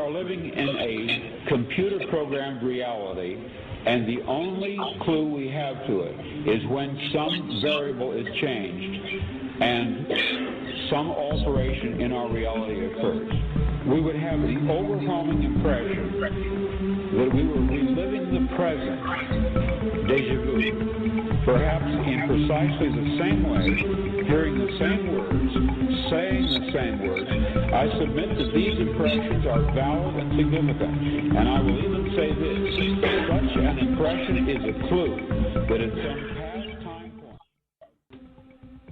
are living in a computer-programmed reality, and the only clue we have to it is when some variable is changed and some alteration in our reality occurs. We would have the overwhelming impression that we were reliving the present, déjà vu, perhaps in precisely the same way, hearing the same words, saying the same words. I submit that these impressions are valid and significant, and I will even say this: such an impression is a clue that at some past time point.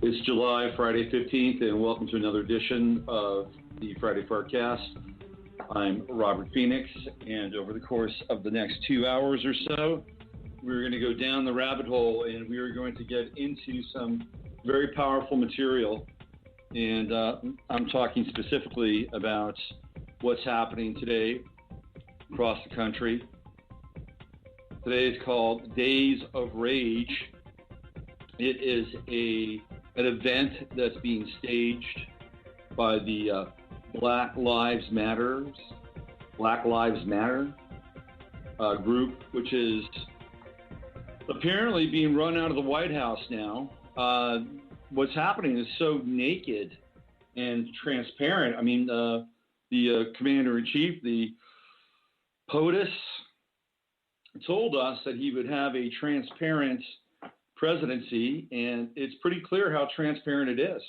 It's July, Friday 15th, and welcome to another edition of the Friday FARcast. I'm Robert Phoenix, and over the course of the next 2 hours or so, we're going to go down the rabbit hole, and we are going to get into some very powerful material. And I'm talking specifically about what's happening today across the country. Today is called Days of Rage. It is an event that's being staged by the Black Lives Matter group, which is apparently being run out of the White House now. What's happening is so naked and transparent. I mean, the commander-in-chief, the POTUS, told us that he would have a transparent presidency, and it's pretty clear how transparent it is.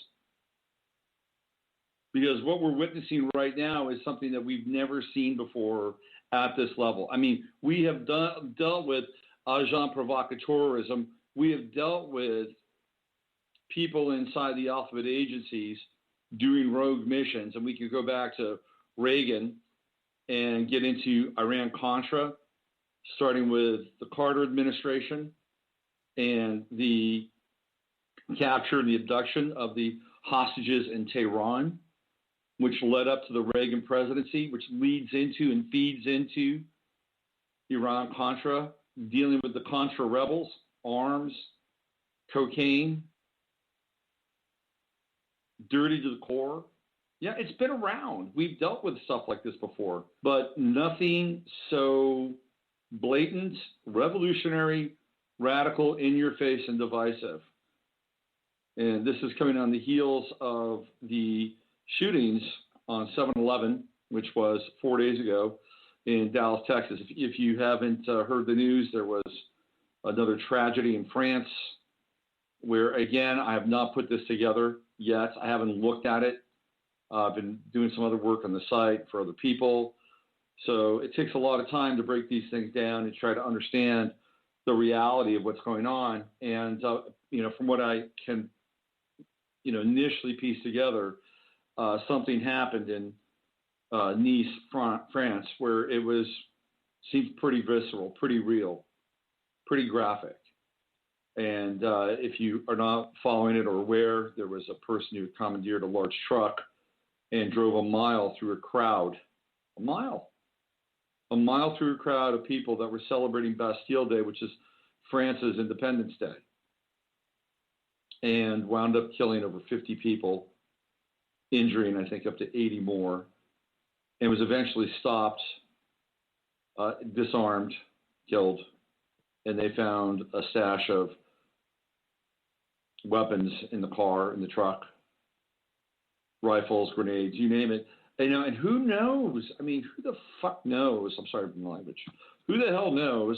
Because what we're witnessing right now is something that we've never seen before at this level. I mean, we have dealt with agent provocateurism. We have dealt with people inside the alphabet agencies doing rogue missions, and we could go back to Reagan and get into Iran-Contra, starting with the Carter administration and the capture and the abduction of the hostages in Tehran, which led up to the Reagan presidency, which leads into and feeds into Iran-Contra, dealing with the Contra rebels, arms, cocaine, dirty to the core. Yeah, it's been around. We've dealt with stuff like this before, but nothing so blatant, revolutionary, radical, in-your-face, and divisive. And this is coming on the heels of the shootings on 7/11, which was 4 days ago in Dallas, Texas. If you haven't heard the news, there was another tragedy in France where, again, I have not put this together yet. I haven't looked at it. I've been doing some other work on the site for other people. So it takes a lot of time to break these things down and try to understand the reality of what's going on. And, from what I can, initially piece together, something happened in Nice, France, where it seemed pretty visceral, pretty real, pretty graphic. And if you are not following it or aware, there was a person who commandeered a large truck and drove a mile through a crowd. A mile through a crowd of people that were celebrating Bastille Day, which is France's Independence Day, and wound up killing over 50 people, injuring, I think, up to 80 more, and was eventually stopped, disarmed, killed, and they found a stash of weapons in the car, in the truck, rifles, grenades, you name it. And who knows? I mean, who the fuck knows? I'm sorry for my language. Who the hell knows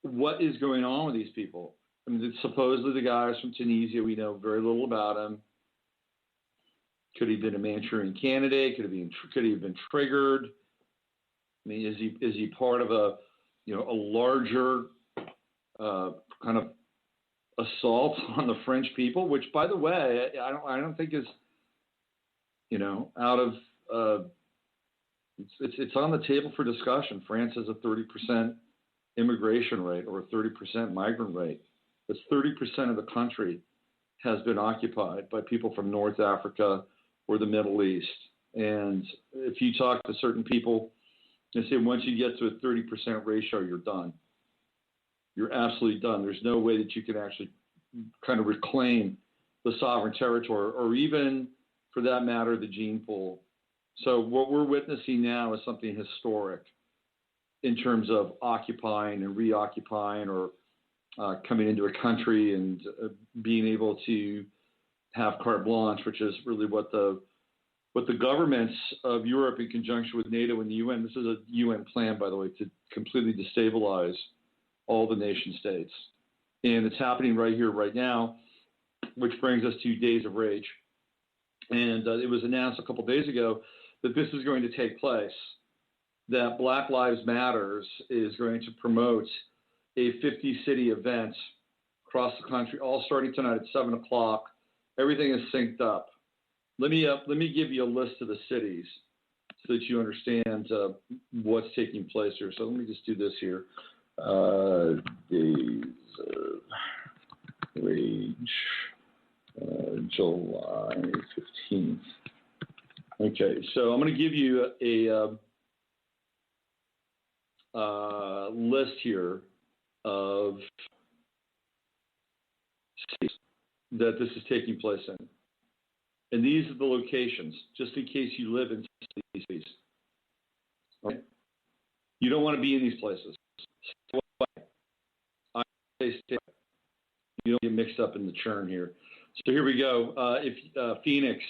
what is going on with these people? I mean, supposedly the guys from Tunisia, we know very little about him. Could he have been a Manchurian candidate? Could he have been triggered? I mean, is he part of a larger kind of assault on the French people? Which, by the way, I don't think is out of it's on the table for discussion. France has a 30% immigration rate or a 30% migrant rate. That's 30% of the country has been occupied by people from North Africa or the Middle East. And if you talk to certain people, they say once you get to a 30% ratio, you're done. You're absolutely done. There's no way that you can actually kind of reclaim the sovereign territory or even, for that matter, the gene pool So what we're witnessing now is something historic in terms of occupying and reoccupying, or coming into a country and being able to have carte blanche, which is really what the governments of Europe, in conjunction with NATO and the UN, this is a UN plan, by the way, to completely destabilize all the nation states. And it's happening right here, right now, which brings us to Days of Rage. And it was announced a couple days ago that this is going to take place, that Black Lives Matters is going to promote a 50-city event across the country, all starting tonight at 7 o'clock. Everything is synced up. Let me give you a list of the cities so that you understand what's taking place here. So let me just do this here. Days of Rage, July 15th. Okay, so I'm going to give you a list here of cities that this is taking place in. And these are the locations, just in case you live in these cities. Okay? You don't want to be in these places. Stay away. I say stay away. You don't get mixed up in the churn here. So here we go. Phoenix,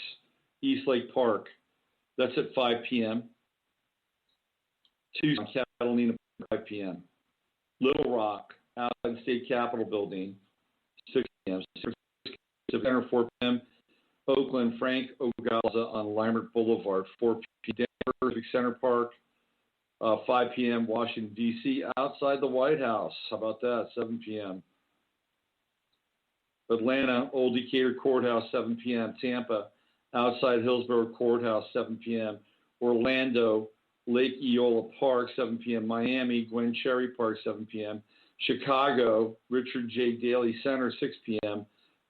East Lake Park, that's at 5 p.m. Tucson, Catalina, 5 p.m. Little Rock, outside the State Capitol Building, 6 p.m. Center, 4 p.m. Oakland, Frank Ogalza on Limerick Boulevard, 4 p.m. Denver, Civic Center Park, 5 p.m. Washington, D.C., outside the White House. How about that? 7 p.m. Atlanta, Old Decatur Courthouse, 7 p.m. Tampa, outside Hillsborough Courthouse, 7 p.m. Orlando, Lake Eola Park, 7 p.m. Miami, Gwen Cherry Park, 7 p.m. Chicago, Richard J. Daley Center, 6 p.m.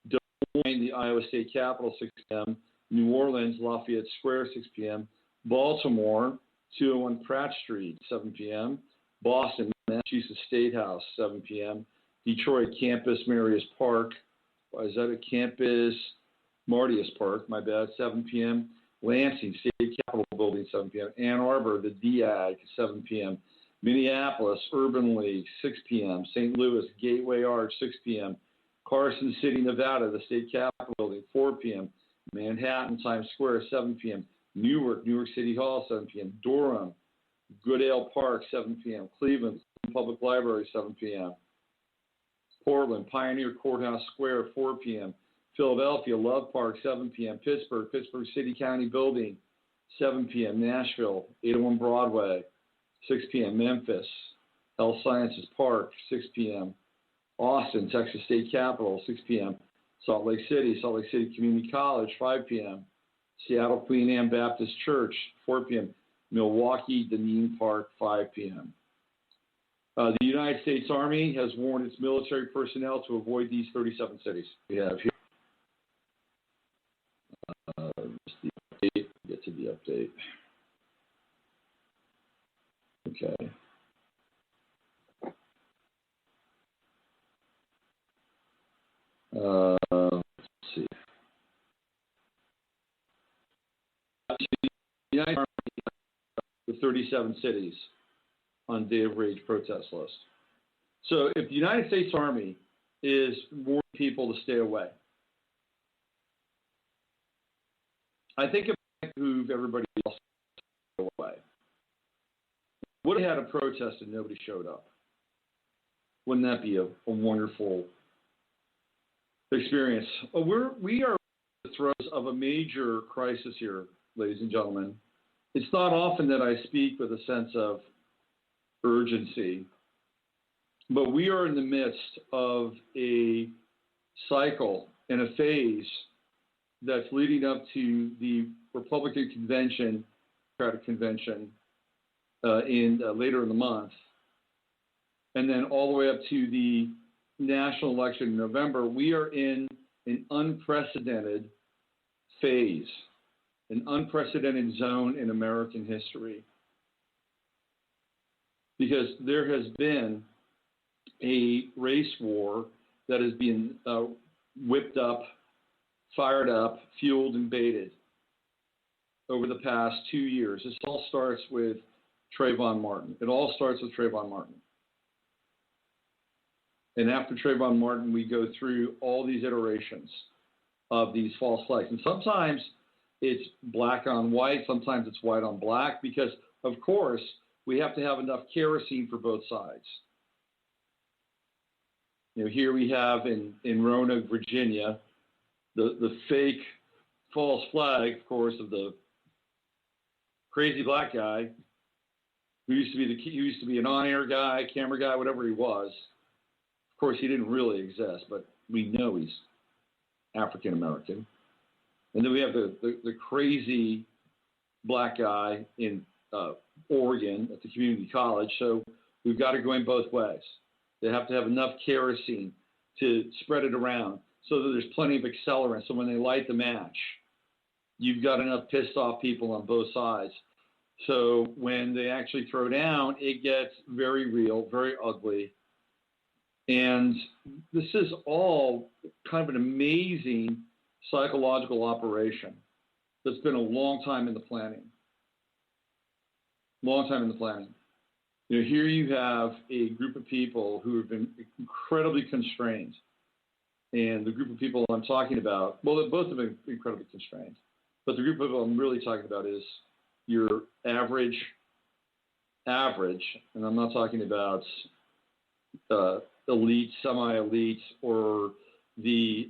Des Moines, the Iowa State Capitol, 6 p.m. New Orleans, Lafayette Square, 6 p.m. Baltimore, 201 Pratt Street, 7 p.m. Boston, Massachusetts State House, 7 p.m. Detroit, Campus Marius Park. Is that a Campus Martius Park? My bad, 7 p.m. Lansing, State Capitol Building, 7 p.m. Ann Arbor, the DIAG, 7 p.m. Minneapolis, Urban League, 6 p.m. St. Louis, Gateway Arch, 6 p.m. Carson City, Nevada, the State Capitol Building, 4 p.m. Manhattan, Times Square, 7 p.m. Newark, Newark City Hall, 7 p.m. Durham, Goodale Park, 7 p.m. Cleveland, Public Library, 7 p.m. Portland, Pioneer Courthouse Square, 4 p.m. Philadelphia, Love Park, 7 p.m. Pittsburgh, Pittsburgh City County Building, 7 p.m. Nashville, 801 Broadway, 6 p.m. Memphis, Health Sciences Park, 6 p.m. Austin, Texas State Capitol, 6 p.m. Salt Lake City Community College, 5 p.m. Seattle Queen Anne Baptist Church, 4 p.m. Milwaukee, Deneen Park, 5 p.m. The United States Army has warned its military personnel to avoid these 37 cities we have here. Just the update. Get to the update. Okay. Let's see. The United Army, the 37 cities on Day of Rage protest list. So if the United States Army is warning people to stay away, I think it might move everybody else to stay away. What if they had a protest and nobody showed up? Wouldn't that be a wonderful experience? We are at the throes of a major crisis here, ladies and gentlemen. It's not often that I speak with a sense of urgency, but we are in the midst of a cycle and a phase that's leading up to the Republican convention, Democratic convention later in the month, and then all the way up to the national election in November. We are in an unprecedented phase, an unprecedented zone in American history, because there has been a race war that has been whipped up, fired up, fueled, and baited. over the past 2 years. This all starts with Trayvon Martin. It all starts with Trayvon Martin. And after Trayvon Martin, we go through all these iterations of these false flags. And sometimes it's black on white, sometimes it's white on black, because, of course, we have to have enough kerosene for both sides. Here we have in Roanoke, Virginia, the fake false flag, of course, of the crazy black guy who used to be an on-air guy, camera guy, whatever he was. Of course, he didn't really exist, but we know he's African American. And then we have the crazy black guy in Oregon at the community college. So we've got to go in both ways. They have to have enough kerosene to spread it around so that there's plenty of accelerant. So when they light the match, you've got enough pissed off people on both sides. So when they actually throw down, it gets very real, very ugly. And this is all kind of an amazing psychological operation that's been a long time in the planning. Long time in the planning. Here you have a group of people who have been incredibly constrained. And the group of people I'm talking about, well, they both have been incredibly constrained. But the group of people I'm really talking about is your average, and I'm not talking about elite, semi-elite, or the,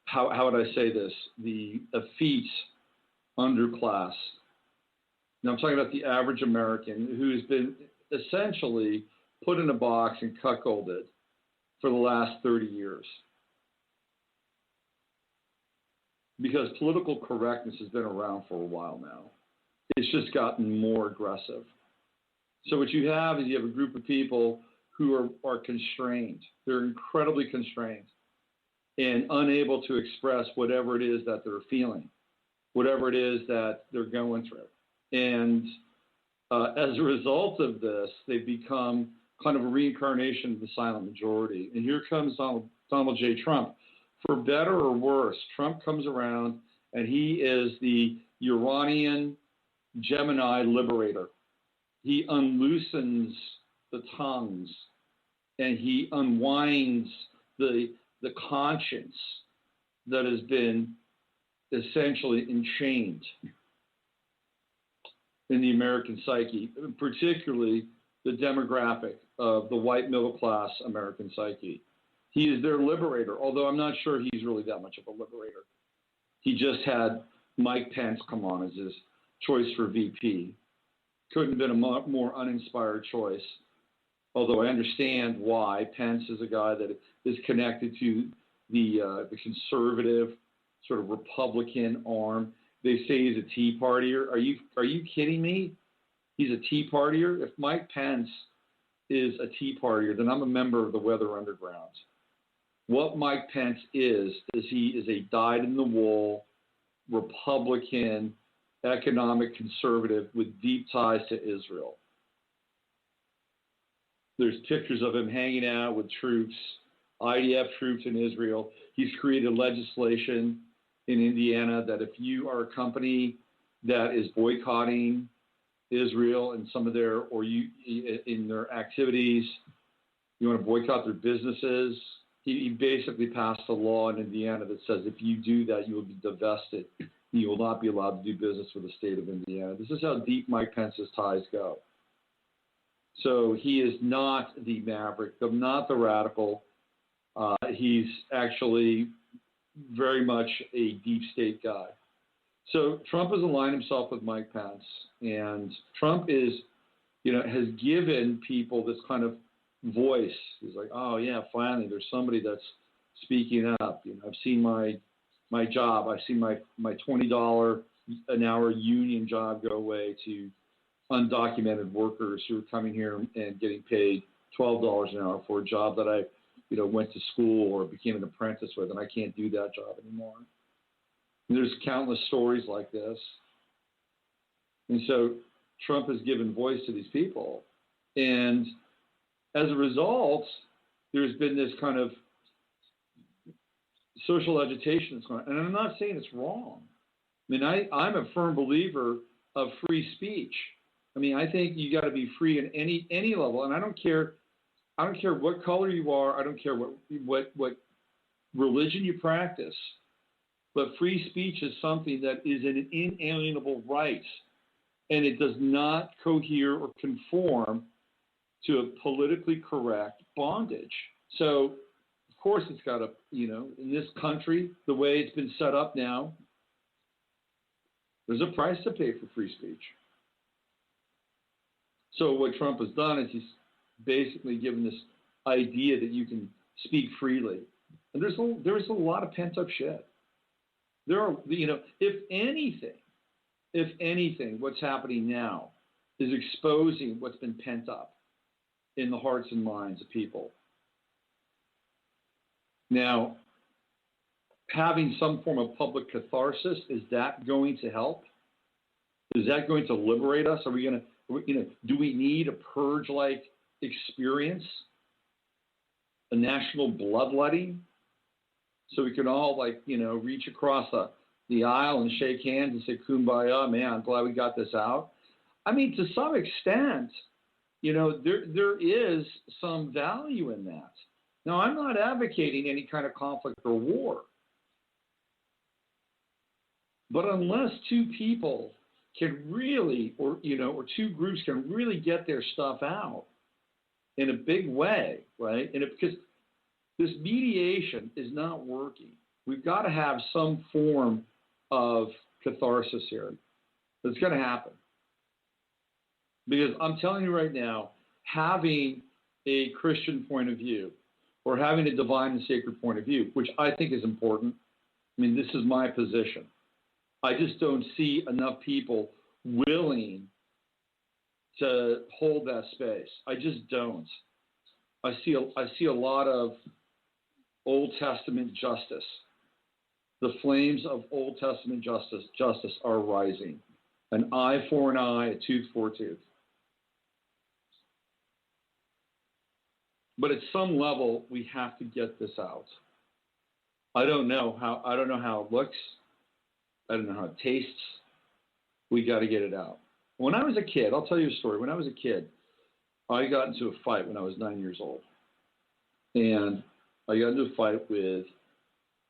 how would I say this, the effete underclass. Now I'm talking about the average American who's been essentially put in a box and cuckolded for the last 30 years. Because political correctness has been around for a while now. It's just gotten more aggressive. So what you have is you have a group of people who are constrained. They're incredibly constrained and unable to express whatever it is that they're feeling, whatever it is that they're going through. And as a result of this, they've become kind of a reincarnation of the silent majority. And here comes Donald J. Trump. For better or worse, Trump comes around and he is the Uranian Gemini liberator. He unloosens the tongues and he unwinds the conscience that has been essentially enchained in the American psyche, particularly the demographic of the white middle class American psyche. He is their liberator, although I'm not sure he's really that much of a liberator. He just had Mike Pence come on as his choice for VP. Couldn't have been a more uninspired choice, although I understand why. Pence is a guy that is connected to the conservative sort of Republican arm. They say he's a Tea Partier. Are you kidding me? He's a Tea Partier? If Mike Pence is a Tea Partier, then I'm a member of the Weather Underground. What Mike Pence is he is a dyed-in-the-wool Republican economic conservative with deep ties to Israel. There's pictures of him hanging out with troops, IDF troops in Israel. He's created legislation in Indiana that if you are a company that is boycotting Israel and some of their, or you in their activities, you want to boycott their businesses. He basically passed a law in Indiana that says if you do that, you will be divested. You will not be allowed to do business with the state of Indiana. This is how deep Mike Pence's ties go. So he is not the maverick, not the radical. He's actually very much a deep state guy. So Trump has aligned himself with Mike Pence, and Trump is, has given people this kind of voice. He's like, oh yeah, finally there's somebody that's speaking up. I've seen my job. I've seen my $20 an hour union job go away to undocumented workers who are coming here and getting paid $12 an hour for a job that I, went to school or became an apprentice with, and I can't do that job anymore. And there's countless stories like this. And so Trump has given voice to these people. And as a result, there's been this kind of social agitation that's going on. And I'm not saying it's wrong. I mean, I'm a firm believer of free speech. I mean, I think you got to be free in any level, and I don't care what color you are. I don't care what religion you practice. But free speech is something that is an inalienable right, and it does not cohere or conform to a politically correct bondage. So, of course, it's got to, in this country, the way it's been set up now, there's a price to pay for free speech. So what Trump has done is he's basically given this idea that you can speak freely. And there's a lot of pent-up shit. There are, if anything, what's happening now is exposing what's been pent up in the hearts and minds of people. Now, having some form of public catharsis, is that going to help? Is that going to liberate us? Are we going to, do we need a purge-like experience, a national bloodletting, so we can all, reach across the aisle and shake hands and say, kumbaya, man, I'm glad we got this out? I mean, to some extent, there is some value in that. Now, I'm not advocating any kind of conflict or war. But unless two people can really, or two groups can really get their stuff out in a big way, right? And because this mediation is not working, we've got to have some form of catharsis here. It's going to happen. Because I'm telling you right now, having a Christian point of view or having a divine and sacred point of view, which I think is important, I mean, this is my position. I just don't see enough people willing to hold that space. I just don't. I see a lot of Old Testament justice. The flames of Old Testament justice are rising. An eye for an eye, a tooth for a tooth. But at some level, we have to get this out. I don't know how it looks. I don't know how it tastes. We got to get it out. When I was a kid, I'll tell you a story. When I was a kid, I got into a fight when I was 9 years old. And I got into a fight with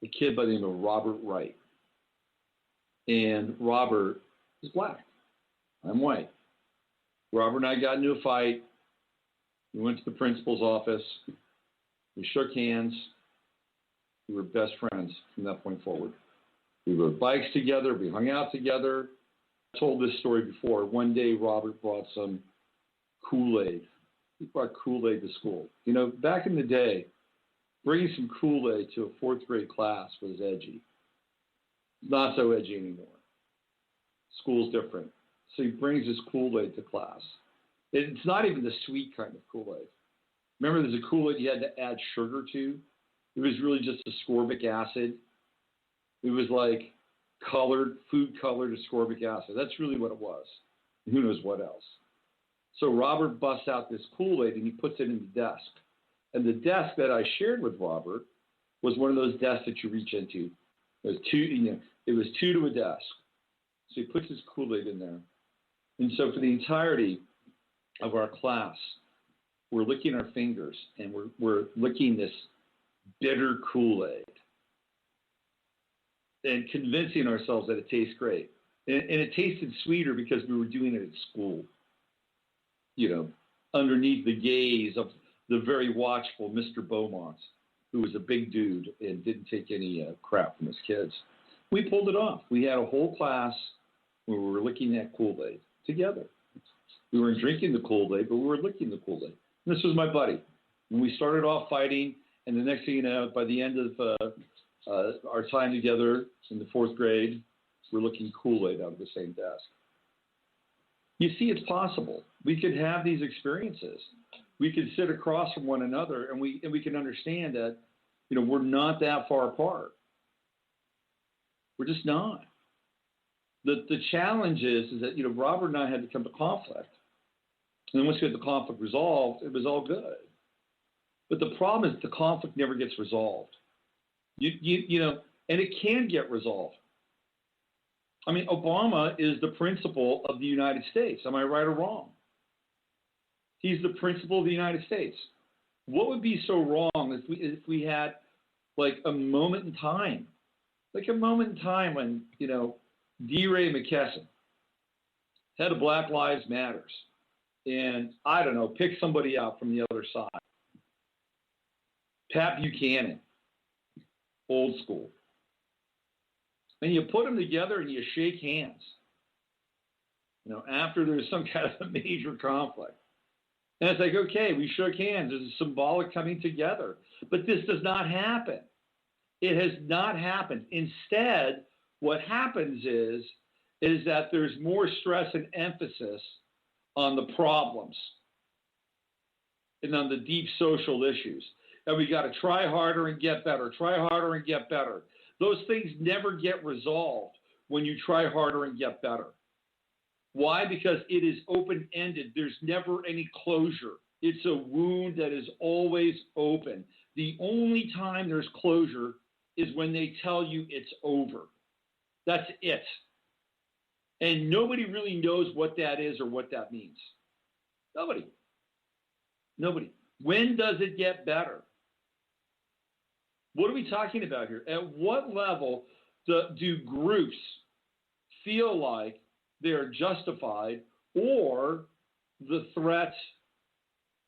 a kid by the name of Robert Wright. And Robert is black. I'm white. Robert and I got into a fight. We went to the principal's office. We shook hands. We were best friends from that point forward. We rode bikes together. We hung out together. I told this story before. One day, Robert brought some Kool-Aid. He brought Kool-Aid to school. Back in the day, bringing some Kool-Aid to a fourth grade class was edgy. Not so edgy anymore. School's different. So he brings this Kool-Aid to class. It's not even the sweet kind of Kool-Aid. Remember, there's a Kool-Aid you had to add sugar to? It was really just ascorbic acid. It was like food-colored ascorbic acid. That's really what it was. Who knows what else? So Robert busts out this Kool-Aid and he puts it in the desk. And the desk that I shared with Robert was one of those desks that you reach into. It was two to a desk. So he puts his Kool-Aid in there. And so for the entirety of our class, we're licking our fingers and we're licking this bitter Kool-Aid and convincing ourselves that it tastes great. And it tasted sweeter because we were doing it at school, underneath the gaze of the very watchful Mr. Beaumont, who was a big dude and didn't take any crap from his kids. We pulled it off. We had a whole class where we were licking that Kool-Aid together. We weren't drinking the Kool-Aid, but we were licking the Kool-Aid. And this was my buddy. When we started off fighting, and the next thing you know, by the end of our time together in the fourth grade, we're licking Kool-Aid out of the same desk. You see, it's possible. We could have these experiences. We could sit across from one another, and we can understand that, we're not that far apart. We're just not. The challenge is that, Robert and I had to come to conflict. And then once we had the conflict resolved, it was all good. But the problem is the conflict never gets resolved. And it can get resolved. I mean, Obama is the principal of the United States. Am I right or wrong? He's the principal of the United States. What would be so wrong if we had like a moment in time, when, you know, D. Ray McKesson, head of Black Lives Matters, and I don't know, pick somebody out from the other side. Pat Buchanan, old school. And you put them together and you shake hands, you know, after there's some kind of a major conflict. And it's like, okay, we shook hands. There's a symbolic coming together. But this does not happen. It has not happened. Instead, what happens is that there's more stress and emphasis on the problems and on the deep social issues. And we got to try harder and get better, try harder and get better. Those things never get resolved when you try harder and get better. Why? Because it is open-ended. There's never any closure. It's a wound that is always open. The only time there's closure is when they tell you it's over. That's it. And nobody really knows what that is or what that means. Nobody. When does it get better? What are we talking about here? At what level do groups feel like they are justified, or the threat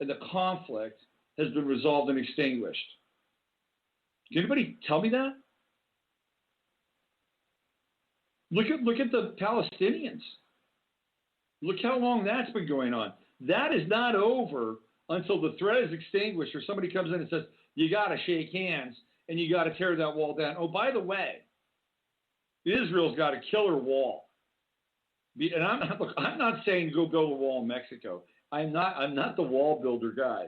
and the conflict has been resolved and extinguished? Can anybody tell me that? Look at the Palestinians. Look how long that's been going on. That is not over until the threat is extinguished or somebody comes in and says, you got to shake hands and you got to tear that wall down. Oh, by the way, Israel's got a killer wall. And I'm not saying go build a wall in Mexico. I'm not the wall builder guy.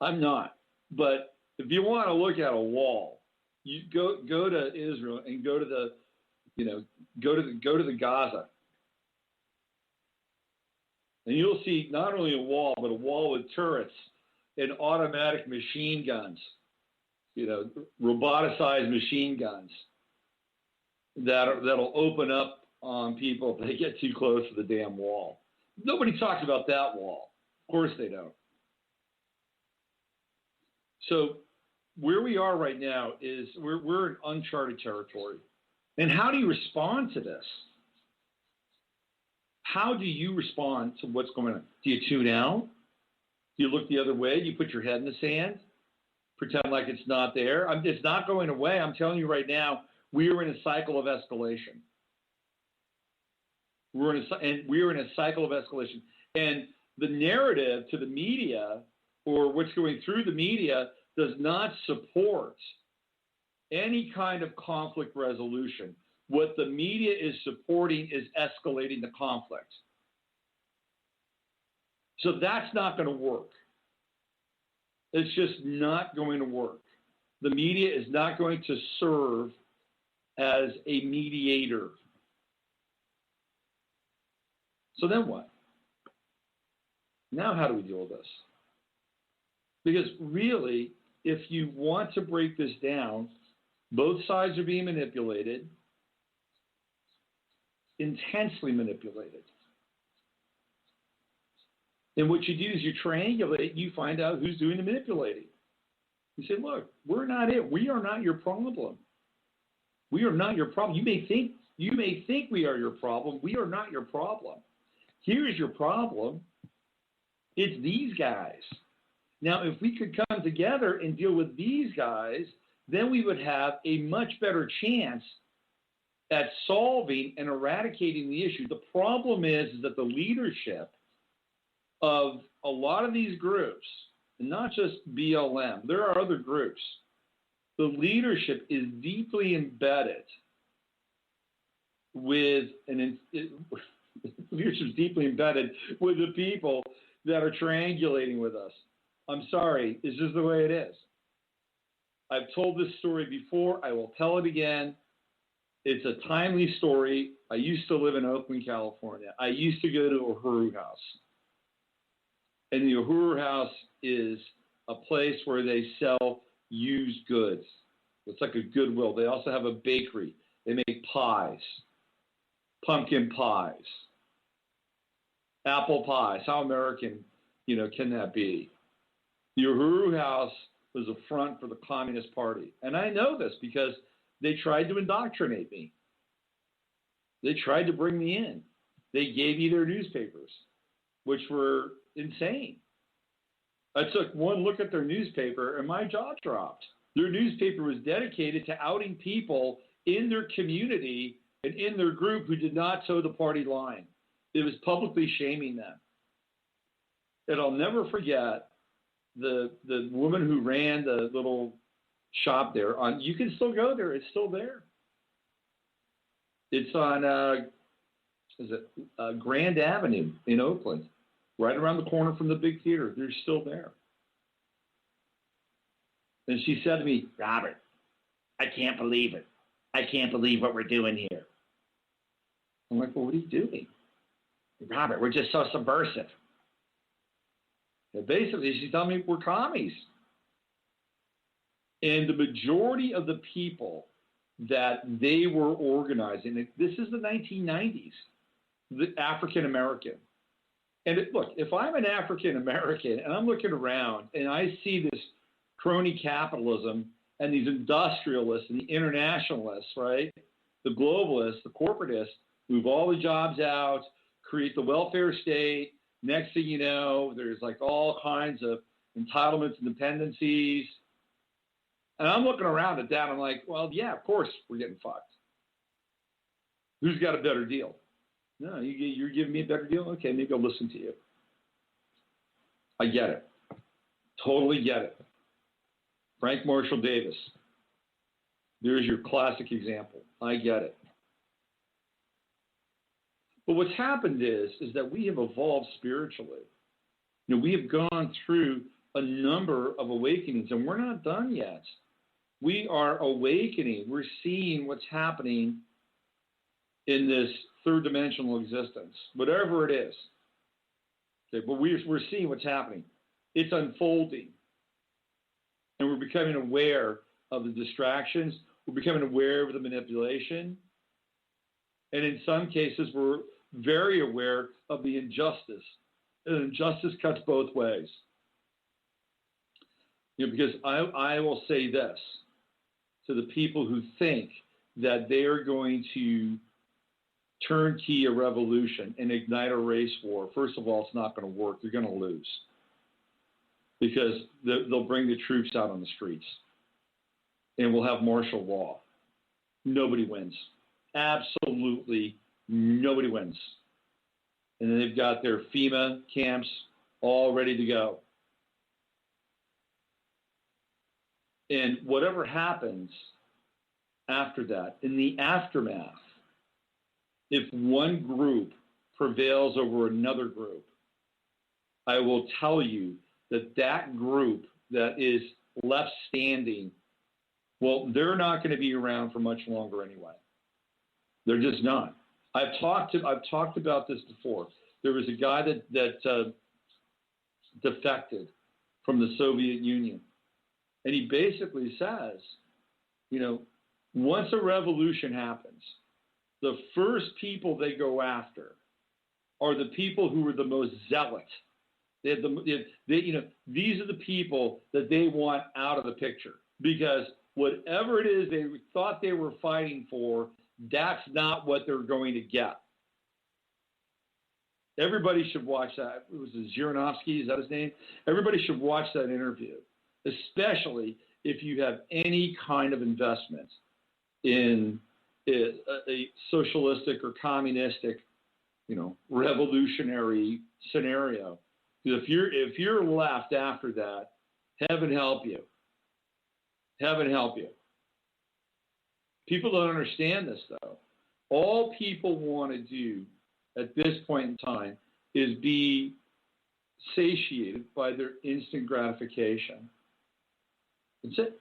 I'm not. But if you want to look at a wall, you go to Israel and go to the Gaza, and you'll see not only a wall, but a wall with turrets and automatic machine guns, roboticized machine guns that'll open up on people if they get too close to the damn wall. Nobody talks about that wall. Of course they don't. So where we are right now is we're in uncharted territory. And how do you respond to this? How do you respond to what's going on? Do you tune out? Do you look the other way? Do you put your head in the sand? Pretend like it's not there? It's not going away. I'm telling you right now, we are in a cycle of escalation. We're in a cycle of escalation. And the narrative to the media, or what's going through the media, does not support any kind of conflict resolution. What the media is supporting is escalating the conflict. So that's not going to work. It's just not going to work. The media is not going to serve as a mediator. So then what? Now how do we deal with this? Because really, if you want to break this down, both sides are being manipulated, intensely manipulated. And what you do is you triangulate, you find out who's doing the manipulating. You say, look, we're not it. We are not your problem. We are not your problem. You may think we are your problem. We are not your problem. Here's your problem. It's these guys. Now, if we could come together and deal with these guys, then we would have a much better chance at solving and eradicating the issue. The problem is that the leadership of a lot of these groups, and not just BLM, there are other groups, the leadership is deeply embedded with leadership is deeply embedded with the people that are triangulating with us. I'm sorry, it's just the way it is. I've told this story before. I will tell it again. It's a timely story. I used to live in Oakland, California. I used to go to Uhuru House. And the Uhuru House is a place where they sell used goods. It's like a Goodwill. They also have a bakery. They make pies. pumpkin pies, apple pies. How American, can that be? The Uhuru House was a front for the Communist Party. And I know this because they tried to indoctrinate me. They tried to bring me in. They gave me their newspapers, which were insane. I took one look at their newspaper and my jaw dropped. Their newspaper was dedicated to outing people in their community and in their group who did not toe the party line. It was publicly shaming them. And I'll never forget the woman who ran the little shop there. You can still go there. It's still there. It's on Grand Avenue in Oakland, right around the corner from the big theater. They're still there. And she said to me, "Robert, I can't believe it. I can't believe what we're doing here." I'm like, "Well, what are you doing?" "Robert, we're just so subversive." And basically, she's telling me we're commies. And the majority of the people that they were organizing, this is the 1990s, the African American. And look, if I'm an African American and I'm looking around and I see this crony capitalism and these industrialists and the internationalists, right, the globalists, the corporatists, move all the jobs out, create the welfare state. Next thing you know, there's like all kinds of entitlements and dependencies. And I'm looking around at that. I'm like, well, yeah, of course we're getting fucked. Who's got a better deal? No, you're giving me a better deal? Okay, maybe I'll listen to you. I get it. Totally get it. Frank Marshall Davis. There's your classic example. I get it. But what's happened is that we have evolved spiritually. We have gone through a number of awakenings, and we're not done yet. We are awakening. We're seeing what's happening in this third dimensional existence, whatever it is. Okay, but we're seeing what's happening. It's unfolding. And we're becoming aware of the distractions. We're becoming aware of the manipulation. And in some cases, we're very aware of the injustice. And injustice cuts both ways. Because I will say this to the people who think that they are going to turnkey a revolution and ignite a race war. First of all, it's not going to work. They're going to lose. Because they'll bring the troops out on the streets. And we'll have martial law. Nobody wins. Absolutely nobody wins. And then they've got their FEMA camps all ready to go. And whatever happens after that, in the aftermath, if one group prevails over another group, I will tell you that group that is left standing, well, they're not going to be around for much longer anyway. They're just not. I've talked about this before. There was a guy that defected from the Soviet Union. And he basically says, once a revolution happens, the first people they go after are the people who are the most zealot. These are the people that they want out of the picture, because whatever it is they thought they were fighting for, that's not what they're going to get. Everybody should watch that. It was Zhirinovsky, is that his name? Everybody should watch that interview, especially if you have any kind of investment in a socialistic or communistic, revolutionary scenario. Because if you're left after that, heaven help you. Heaven help you. People don't understand this, though. All people want to do at this point in time is be satiated by their instant gratification. That's it.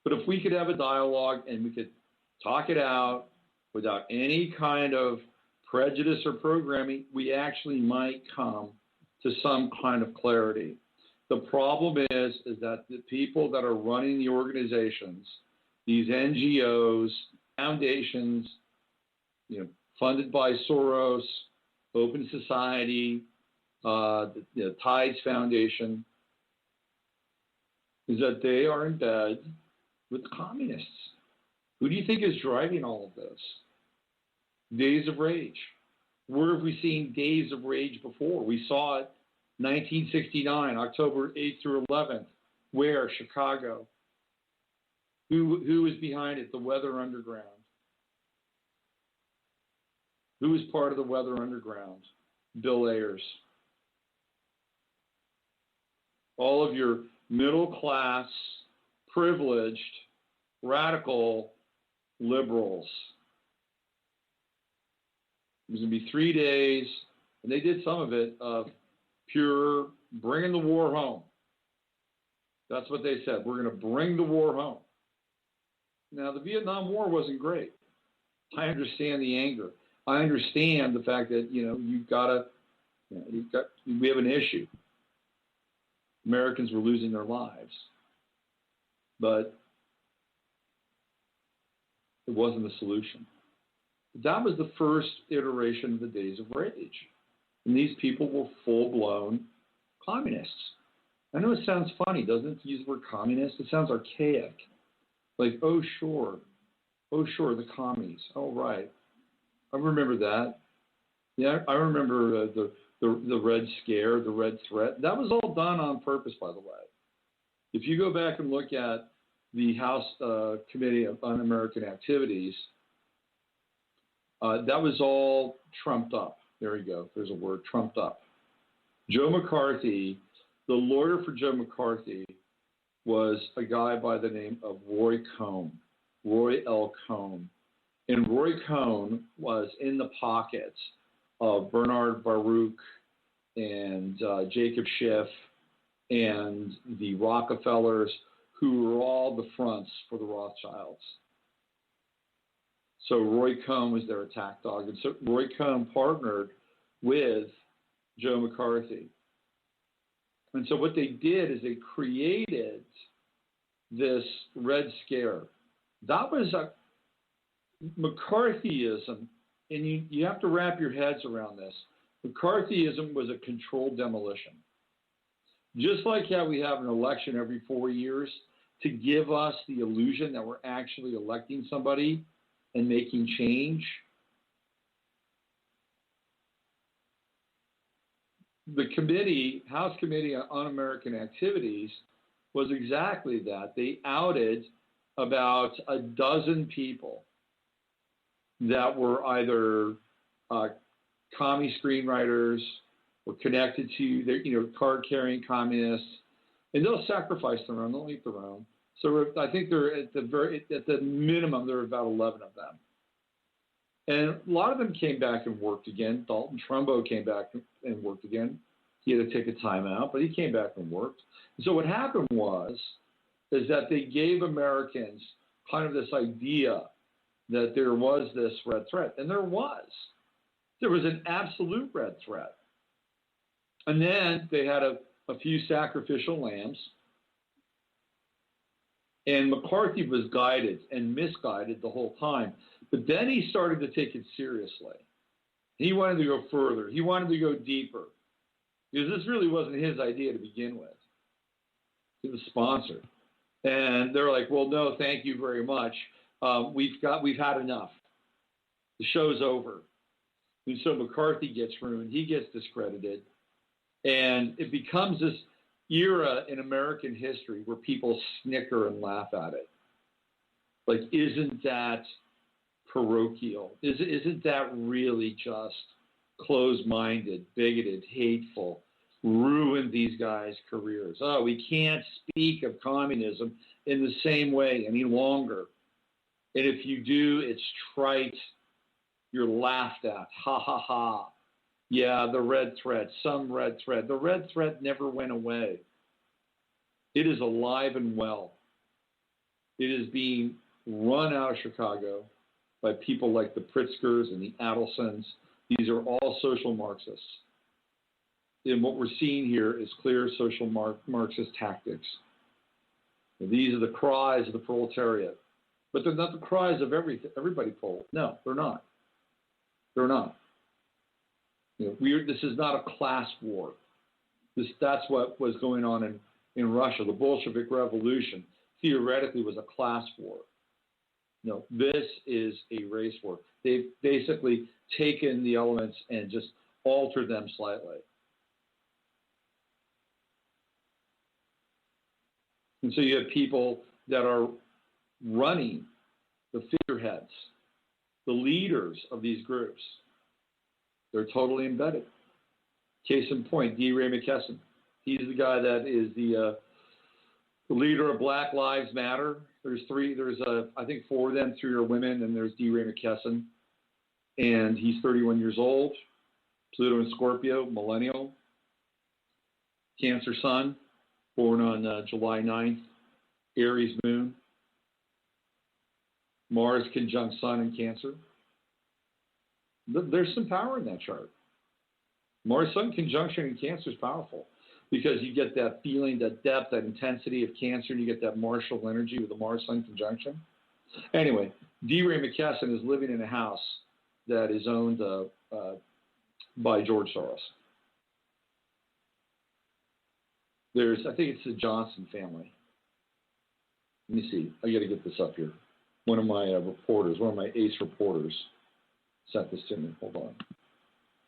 But if we could have a dialogue and we could talk it out without any kind of prejudice or programming, we actually might come to some kind of clarity. The problem is that the people that are running the organizations, these NGOs, foundations, funded by Soros, Open Society, the Tides Foundation, is that they are in bed with the communists. Who do you think is driving all of this? Days of Rage. Where have we seen Days of Rage before? We saw it 1969, October 8th through 11th. Where? Chicago. Who is behind it? The Weather Underground. Who is part of the Weather Underground? Bill Ayers. All of your middle class, privileged, radical liberals. It was going to be 3 days, and they did some of it, of pure bringing the war home. That's what they said. We're going to bring the war home. Now, the Vietnam War wasn't great. I understand the anger. I understand the fact that, we have an issue. Americans were losing their lives. But it wasn't the solution. That was the first iteration of the Days of Rage. And these people were full-blown communists. I know it sounds funny, doesn't it, to use the word communist? It sounds archaic. Like, oh, sure, the commies. Oh, right. I remember that. Yeah, I remember the Red Scare, the Red Threat. That was all done on purpose, by the way. If you go back and look at the House Committee on Un-American Activities, that was all trumped up. There you go. There's a word, trumped up. Joe McCarthy, the lawyer for Joe McCarthy, was a guy by the name of Roy Cohn, Roy L. Cohn. And Roy Cohn was in the pockets of Bernard Baruch and Jacob Schiff and the Rockefellers, who were all the fronts for the Rothschilds. So Roy Cohn was their attack dog. And so Roy Cohn partnered with Joe McCarthy. And so what they did is they created this Red Scare. That was a McCarthyism, and you have to wrap your heads around this. McCarthyism was a controlled demolition. Just like how we have an election every 4 years to give us the illusion that we're actually electing somebody and making change. The committee, House Committee on Un-American Activities, was exactly that. They outed about a dozen people that were either commie screenwriters or connected to card-carrying communists, and they'll sacrifice their own, they'll eat their own. So I think they're at the minimum, there are about 11 of them. And a lot of them came back and worked again. Dalton Trumbo came back and worked again. He had to take a time out, but he came back and worked. And so what happened is that they gave Americans kind of this idea that there was this red threat. And there was. There was an absolute red threat. And then they had a few sacrificial lambs. And McCarthy was guided and misguided the whole time. But then he started to take it seriously. He wanted to go further. He wanted to go deeper. Because this really wasn't his idea to begin with. It was sponsored. And they're like, well, no, thank you very much. We've had enough. The show's over. And so McCarthy gets ruined. He gets discredited. And it becomes this era in American history where people snicker and laugh at it. Like, isn't that parochial? Isn't that really just closed-minded, bigoted, hateful, ruined these guys' careers? Oh, we can't speak of communism in the same way any longer. And if you do, it's trite. You're laughed at. Ha, ha, ha. Yeah, the red thread, some red thread. The red thread never went away. It is alive and well. It is being run out of Chicago by people like the Pritzkers and the Adelsons. These are all social Marxists. And what we're seeing here is clear social Marxist tactics. And these are the cries of the proletariat. But they're not the cries of everybody poll. No, they're not. They're not. This is not a class war. That's what was going on in Russia. The Bolshevik Revolution theoretically was a class war. No, this is a race war. They've basically taken the elements and just altered them slightly. And so you have people that are running, the figureheads, the leaders of these groups. They're totally embedded. Case in point, D. Ray McKesson. He's the guy that is the leader of Black Lives Matter. There's I think 4 of them, 3 are women, and there's D. Ray McKesson. And he's 31 years old, Pluto and Scorpio, millennial, Cancer sun, born on July 9th, Aries moon, Mars conjunct Sun in Cancer. There's some power in that chart. Mars-Sun conjunction in Cancer is powerful because you get that feeling, that depth, that intensity of Cancer, and you get that martial energy with the Mars-Sun conjunction. Anyway, D. Ray McKesson is living in a house that is owned by George Soros. I think it's the Johnson family. Let me see. I got to get this up here. One of my reporters, one of my ace reporters, sent this to me. Hold on.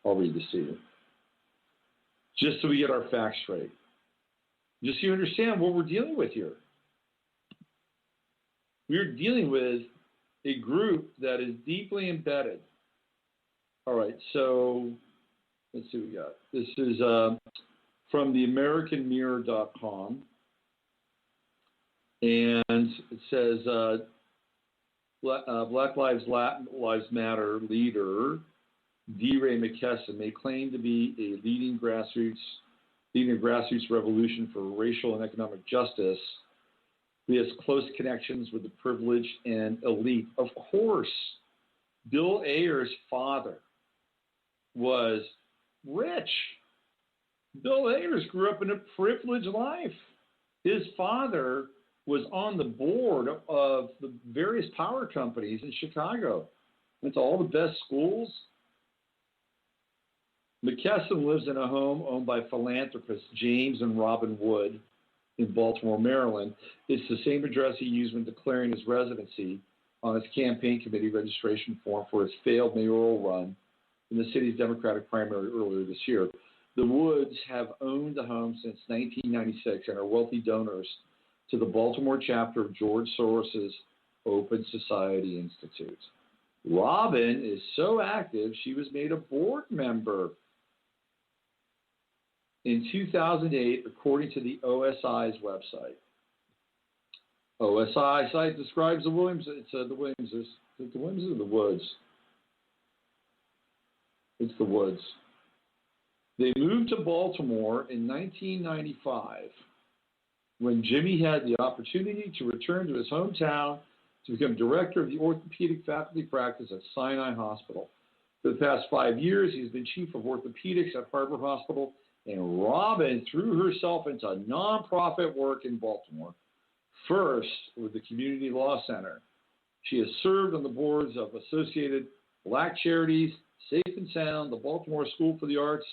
I'll read this to you. Just so we get our facts straight. Just so you understand what we're dealing with here. We're dealing with a group that is deeply embedded. All right, so let's see what we got. This is from the AmericanMirror.com. And it says, Black Lives Matter leader D. Ray McKesson may claim to be leading a grassroots revolution for racial and economic justice. He has close connections with the privileged and elite. Of course, Bill Ayer's father was rich. Bill Ayers grew up in a privileged life. His father was on the board of the various power companies in Chicago. Went to all the best schools. McKesson lives in a home owned by philanthropists James and Robin Wood in Baltimore, Maryland. It's the same address he used when declaring his residency on his campaign committee registration form for his failed mayoral run in the city's Democratic primary earlier this year. The Woods have owned the home since 1996 and are wealthy donors to the Baltimore chapter of George Soros's Open Society Institute. Robin is so active, she was made a board member in 2008, according to the OSI's website. OSI site describes the Williams. It's the Williams. Is it the Williams or the Woods? It's the Woods. They moved to Baltimore in 1995 when Jimmy had the opportunity to return to his hometown to become director of the orthopedic faculty practice at Sinai Hospital. For the past 5 years, he's been chief of orthopedics at Harbor Hospital, and Robin threw herself into nonprofit work in Baltimore, first with the Community Law Center. She has served on the boards of Associated Black Charities, Safe and Sound, the Baltimore School for the Arts,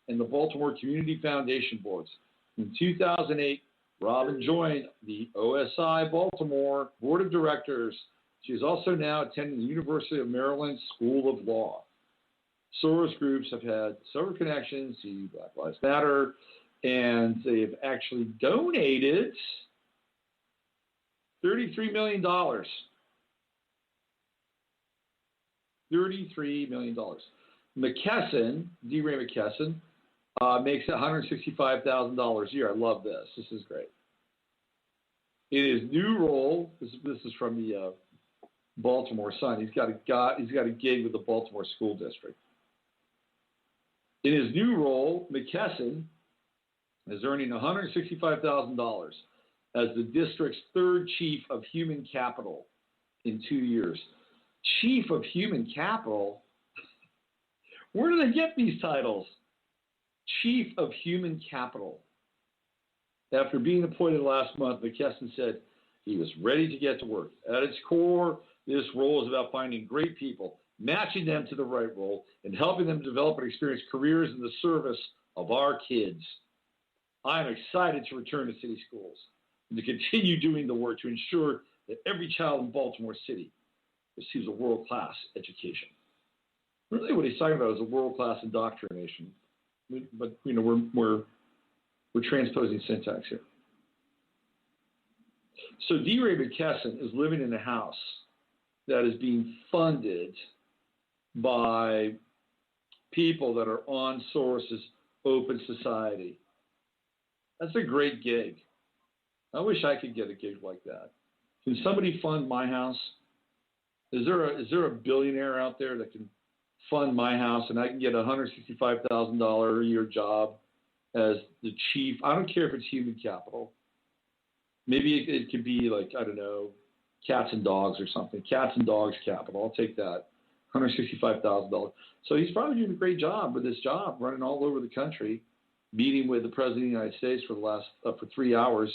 and the Baltimore Community Foundation boards. In 2008, Robin joined the OSI Baltimore Board of Directors. She is also now attending the University of Maryland School of Law. Soros groups have had several connections to Black Lives Matter, and they've actually donated $33 million. $33 million. McKesson, D. Ray McKesson, makes $165,000 a year. I love this. This is great. In his new role, this is from the Baltimore Sun. He's got a gig with the Baltimore School District. In his new role, McKesson is earning $165,000 as the district's third chief of human capital in 2 years. Chief of human capital? Where do they get these titles? Chief of human capital. After being appointed last month, McKesson said he was ready to get to work. At its core, this role is about finding great people, matching them to the right role, and helping them develop and experience careers in the service of our kids. I am excited to return to city schools and to continue doing the work to ensure that every child in Baltimore City receives a world-class education. Really, what he's talking about is a world-class indoctrination, but we're transposing syntax here. So D. Ray McKesson is living in a house that is being funded by people that are on Soros's open society. That's a great gig. I wish I could get a gig like that. Can somebody fund my house? Is there a billionaire out there that can fund my house and I can get a $165,000 a year job as the chief? I don't care if it's human capital. Maybe it could be like, I don't know, cats and dogs or something. Cats and dogs capital. I'll take that. $165,000. So he's probably doing a great job with this job, running all over the country, meeting with the President of the United States for 3 hours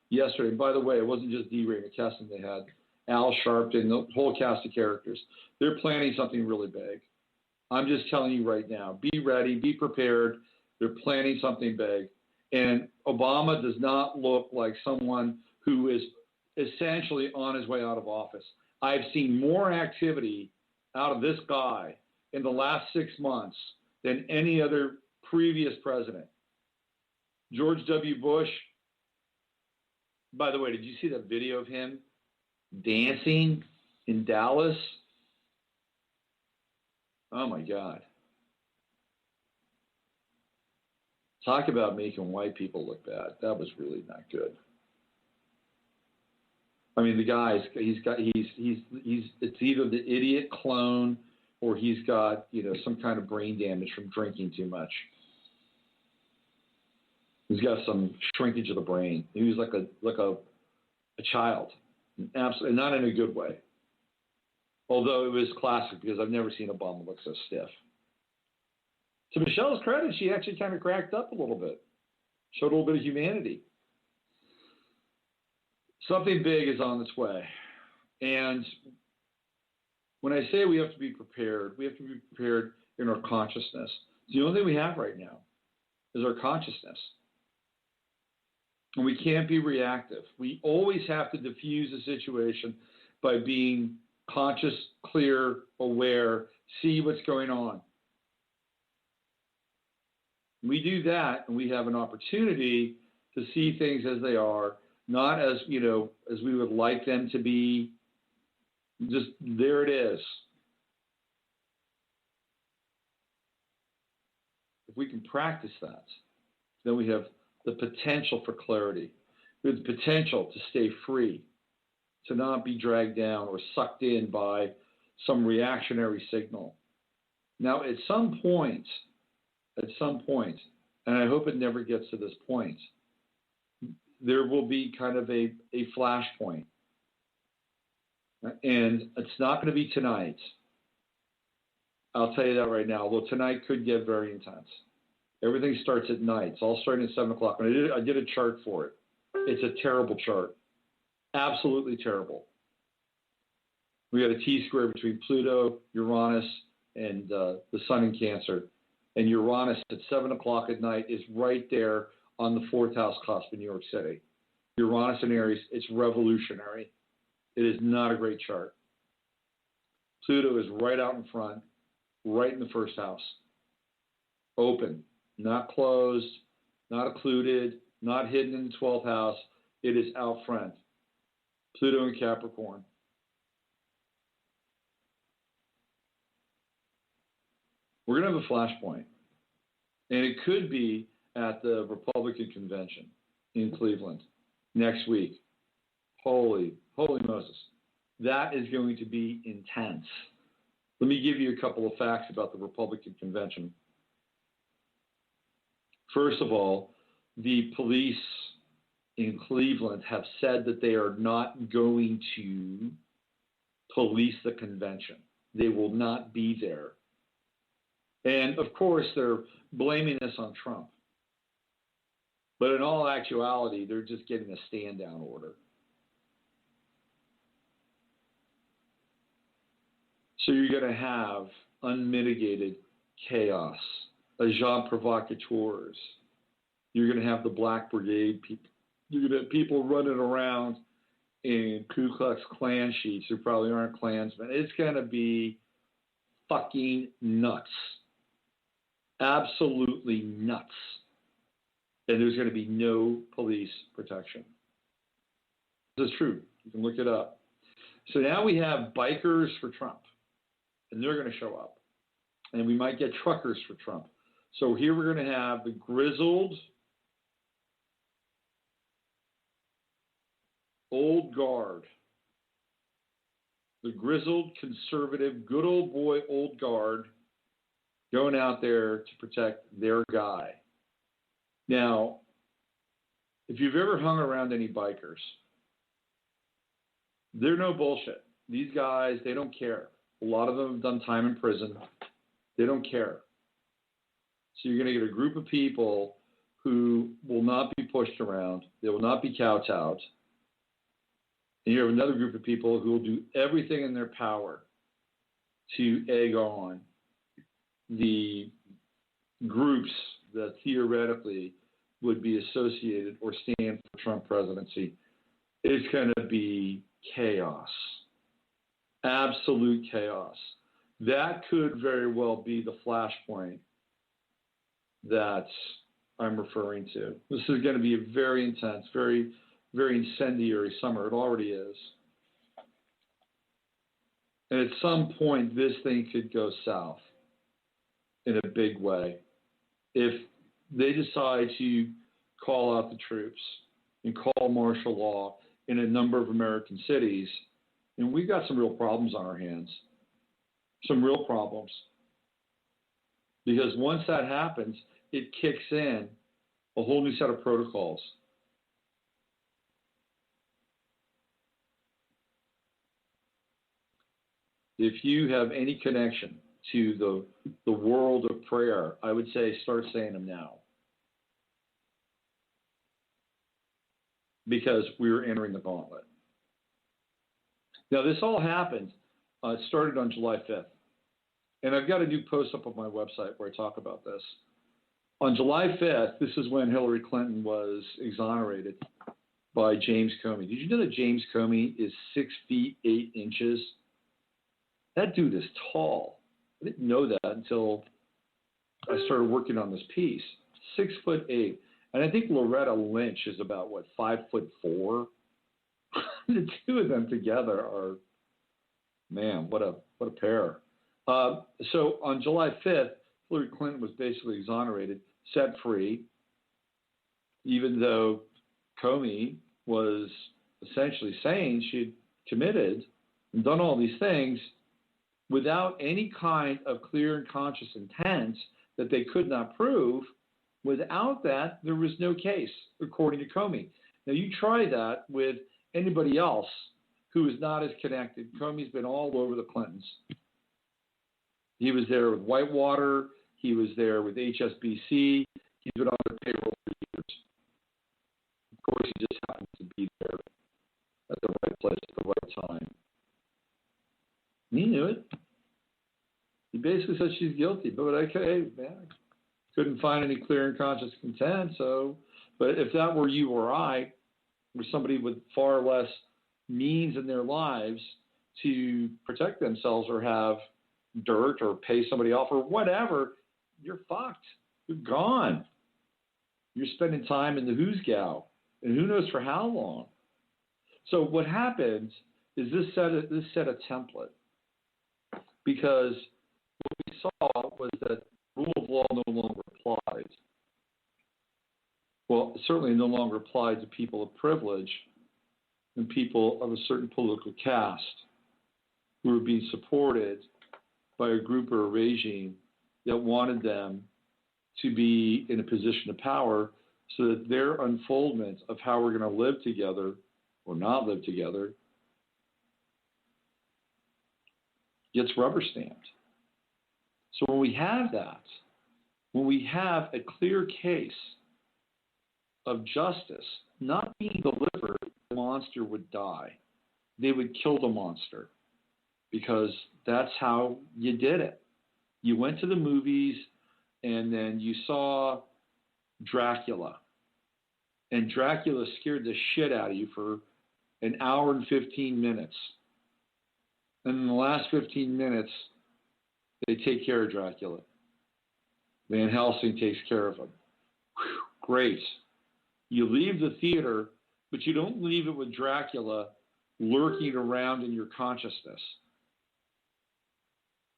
yesterday. And by the way, it wasn't just D. Ray McKesson. They had Al Sharpton, the whole cast of characters. They're planning something really big. I'm just telling you right now, be ready, be prepared. They're planning something big. And Obama does not look like someone who is essentially on his way out of office. I've seen more activity out of this guy in the last 6 months than any other previous president. George W. Bush, by the way, did you see that video of him dancing in Dallas? Oh my God. Talk about making white people look bad. That was really not good. I mean, the guy's it's either the idiot clone or he's got, some kind of brain damage from drinking too much. He's got some shrinkage of the brain. He was like a child, absolutely not in a good way. Although it was classic because I've never seen Obama look so stiff. To Michelle's credit, she actually kind of cracked up a little bit, showed a little bit of humanity. Something big is on its way. And when I say we have to be prepared, we have to be prepared in our consciousness. The only thing we have right now is our consciousness. And we can't be reactive. We always have to diffuse a situation by being conscious, clear, aware, see what's going on. We do that, and we have an opportunity to see things as they are, not as we would like them to be. Just there it is. If we can practice that, then we have the potential for clarity. We have the potential to stay free, to not be dragged down or sucked in by some reactionary signal. Now, at some point, and I hope it never gets to this point, there will be kind of a flashpoint. And it's not going to be tonight. I'll tell you that right now, although tonight could get very intense. Everything starts at night. It's all starting at 7 o'clock. And I did a chart for it. It's a terrible chart. Absolutely terrible. We got a T-square between Pluto, Uranus, and the Sun in Cancer. And Uranus at 7 o'clock at night is right there on the 4th house cusp in New York City. Uranus in Aries, it's revolutionary. It is not a great chart. Pluto is right out in front, right in the 1st house. Open, not closed, not occluded, not hidden in the 12th house. It is out front. Pluto in Capricorn. We're going to have a flashpoint. And it could be at the Republican convention in Cleveland next week. Holy Moses. That is going to be intense. Let me give you a couple of facts about the Republican convention. First of all, the police in Cleveland have said that they are not going to police the convention. They will not be there. And of course, they're blaming this on Trump. But in all actuality, they're just getting a stand-down order. So you're going to have unmitigated chaos, agents provocateurs. You're going to have the Black Brigade people. You're going to have people running around in Ku Klux Klan sheets who probably aren't Klansmen. It's going to be fucking nuts. Absolutely nuts. And there's going to be no police protection. This is true. You can look it up. So now we have bikers for Trump, and they're going to show up. And we might get truckers for Trump. So here we're going to have the grizzled old guard, the grizzled conservative, good old boy old guard going out there to protect their guy. Now, if you've ever hung around any bikers, they're no bullshit. These guys, they don't care. A lot of them have done time in prison. They don't care. So you're going to get a group of people who will not be pushed around. They will not be kowtowed. And you have another group of people who will do everything in their power to egg on the groups that theoretically would be associated or stand for Trump presidency. It's going to be chaos. Absolute chaos. That could very well be the flashpoint that I'm referring to. This is going to be a very intense, very, very incendiary summer. It already is. And at some point, this thing could go south in a big way. If they decide to call out the troops and call martial law in a number of American cities, and we've got some real problems on our hands. Some real problems. Because once that happens, it kicks in a whole new set of protocols. If you have any connection to the world of prayer, I would say start saying them now. Because we're entering the gauntlet. Now, this all happened, it started on July 5th. And I've got a new post up on my website where I talk about this. On July 5th, this is when Hillary Clinton was exonerated by James Comey. Did you know that James Comey is 6 feet 8 inches? That dude is tall. I didn't know that until I started working on this piece. 6'8". And I think Loretta Lynch is about, 5'4"? The two of them together are, man, what a pair. So on July 5th, Hillary Clinton was basically exonerated, set free, even though Comey was essentially saying she'd committed and done all these things without any kind of clear and conscious intent that they could not prove. Without that, there was no case, according to Comey. Now, you try that with anybody else who is not as connected. Comey's been all over the Clintons. He was there with Whitewater. He was there with HSBC. He's been on their payroll for years. Of course, he just happens to be there at the right place at the right time. And he knew it. He basically said she's guilty. But okay, man, couldn't find any clear and conscious intent. So, but if that were you or I, or somebody with far less means in their lives to protect themselves or have dirt or pay somebody off or whatever, you're fucked. You're gone. You're spending time in the who's gal, and who knows for how long. So what happens is this set a template, because what we saw was that rule of law no longer applied. Well, it certainly no longer applied to people of privilege and people of a certain political caste who were being supported by a group or a regime that wanted them to be in a position of power so that their unfoldment of how we're going to live together or not live together gets rubber stamped. So when we have that, when we have a clear case of justice not being delivered, the monster would die. They would kill the monster. because that's how you did it. You went to the movies and then you saw Dracula. And Dracula scared the shit out of you for an hour and 15 minutes. And in the last 15 minutes, they take care of Dracula. Van Helsing takes care of him. Whew, great. You leave the theater, but you don't leave it with Dracula lurking around in your consciousness.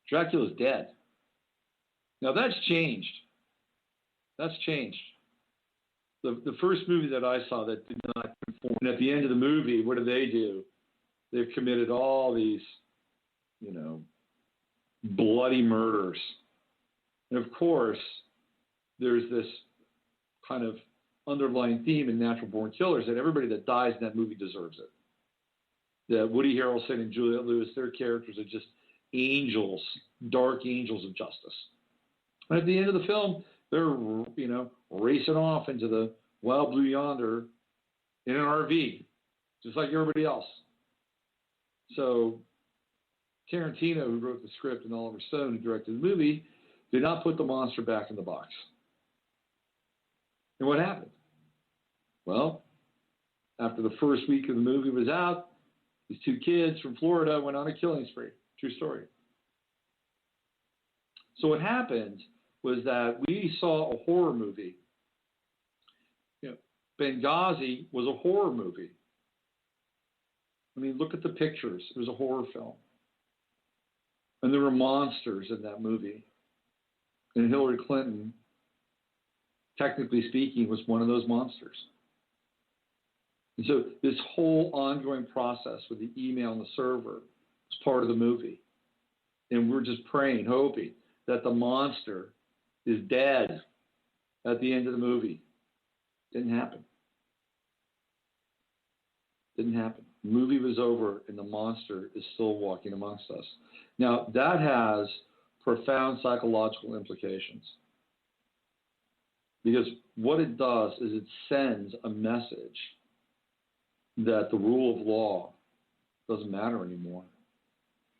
Dracula's dead. Now that's changed. That's changed. The first movie that I saw that did not conform, and at the end of the movie, what do? They've committed all these, bloody murders. And of course, there's this kind of underlying theme in Natural Born Killers that everybody that dies in that movie deserves it. That Woody Harrelson and Juliette Lewis, their characters are just angels, dark angels of justice. And at the end of the film, they're, racing off into the wild blue yonder in an RV, just like everybody else. So Tarantino, who wrote the script, and Oliver Stone, who directed the movie, did not put the monster back in the box. And what happened? Well, after the first week of the movie was out, these two kids from Florida went on a killing spree. True story. So what happened was that we saw a horror movie. Benghazi was a horror movie. I mean, look at the pictures. It was a horror film. And there were monsters in that movie. And Hillary Clinton, technically speaking, was one of those monsters. And so this whole ongoing process with the email and the server was part of the movie. And we're just praying, hoping that the monster is dead at the end of the movie. Didn't happen. Didn't happen. The movie was over and the monster is still walking amongst us. Now, that has profound psychological implications. Because what it does is it sends a message that the rule of law doesn't matter anymore.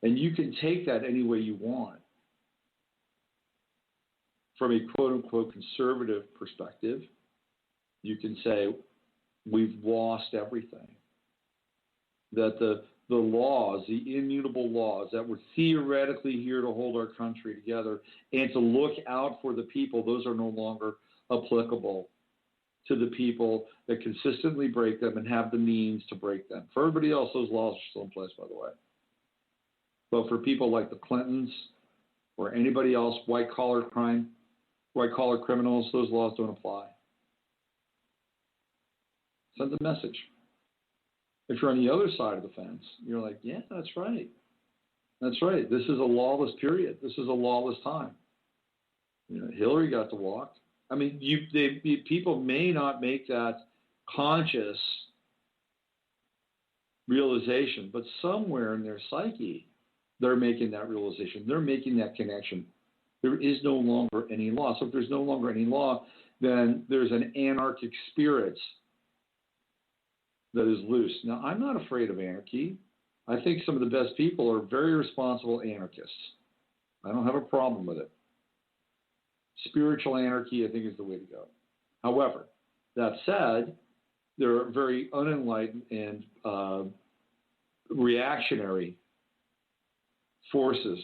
And you can take that any way you want. From a quote-unquote conservative perspective, you can say, we've lost everything. That the laws, the immutable laws that were theoretically here to hold our country together and to look out for the people, those are no longer applicable to the people that consistently break them and have the means to break them. For everybody else, those laws are still in place, by the way. But for people like the Clintons or anybody else, white-collar crime, white-collar criminals, those laws don't apply. Send a message. If you're on the other side of the fence, you're like, yeah, that's right. That's right. This is a lawless period. This is a lawless time. Hillary got to walk. I mean, people may not make that conscious realization, but somewhere in their psyche, they're making that realization. They're making that connection. There is no longer any law. So if there's no longer any law, then there's an anarchic spirit that is loose. Now, I'm not afraid of anarchy. I think some of the best people are very responsible anarchists. I don't have a problem with it. Spiritual anarchy, I think, is the way to go. However, that said, there are very unenlightened and reactionary forces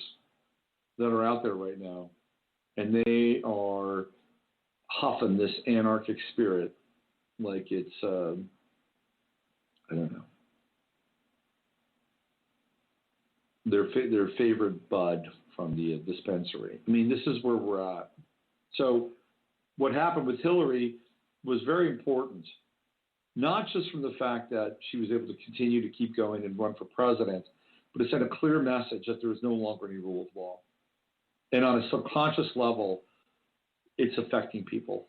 that are out there right now, and they are huffing this anarchic spirit like it's, I don't know, their favorite bud from the dispensary. I mean, this is where we're at. So what happened with Hillary was very important, not just from the fact that she was able to continue to keep going and run for president, but it sent a clear message that there is no longer any rule of law. And on a subconscious level, it's affecting people.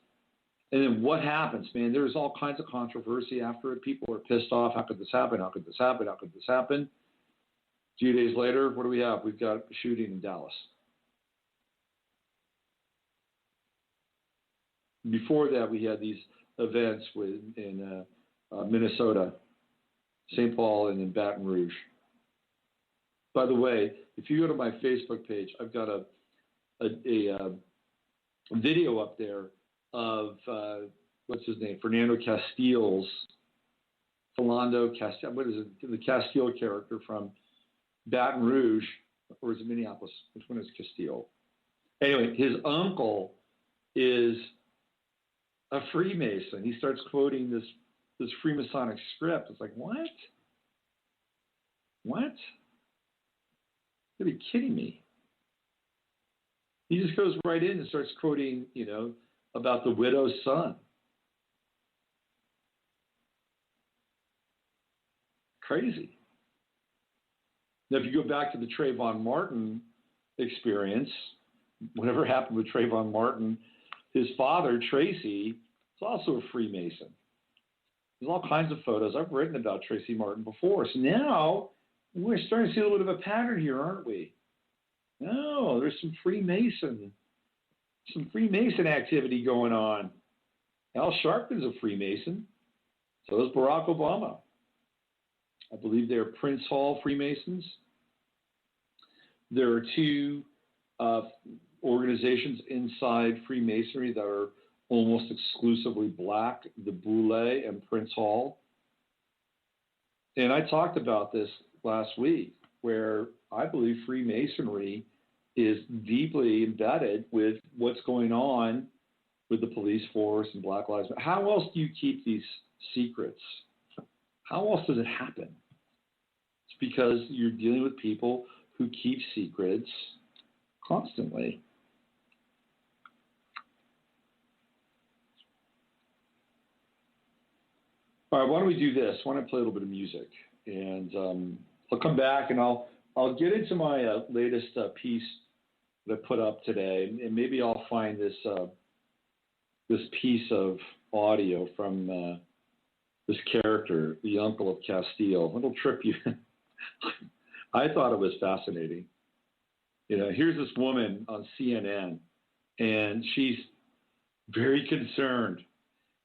And then what happens, man? There's all kinds of controversy after it. People are pissed off. How could this happen? How could this happen? How could this happen? A few days later, what do we have? We've got a shooting in Dallas. Before that, we had these events in Minnesota, St. Paul, and in Baton Rouge. By the way, if you go to my Facebook page, I've got a video up there of what's his name, Philando Castile. What is it? The Castile character from Baton Rouge, or is it Minneapolis? Which one is Castile? Anyway, his uncle is a Freemason. He starts quoting this Freemasonic script. It's like, what? What? You'd be kidding me. He just goes right in and starts quoting, about the widow's son. Crazy. Now, if you go back to the Trayvon Martin experience, whatever happened with Trayvon Martin, his father, Tracy, is also a Freemason. There's all kinds of photos. I've written about Tracy Martin before. So now we're starting to see a little bit of a pattern here, aren't we? No, there's some Freemason activity going on. Al Sharpton's a Freemason. So is Barack Obama. I believe they're Prince Hall Freemasons. There are two organizations inside Freemasonry that are almost exclusively black, the Boule and Prince Hall. And I talked about this last week, where I believe Freemasonry is deeply embedded with what's going on with the police force and Black Lives Matter. How else do you keep these secrets? How else does it happen? It's because you're dealing with people who keep secrets constantly. All right, why don't we do this? Why don't I play a little bit of music? And I'll come back and I'll get into my latest piece that I put up today, and maybe I'll find this piece of audio from this character, the uncle of Castile. It'll trip you. I thought it was fascinating. Here's this woman on CNN, and she's very concerned.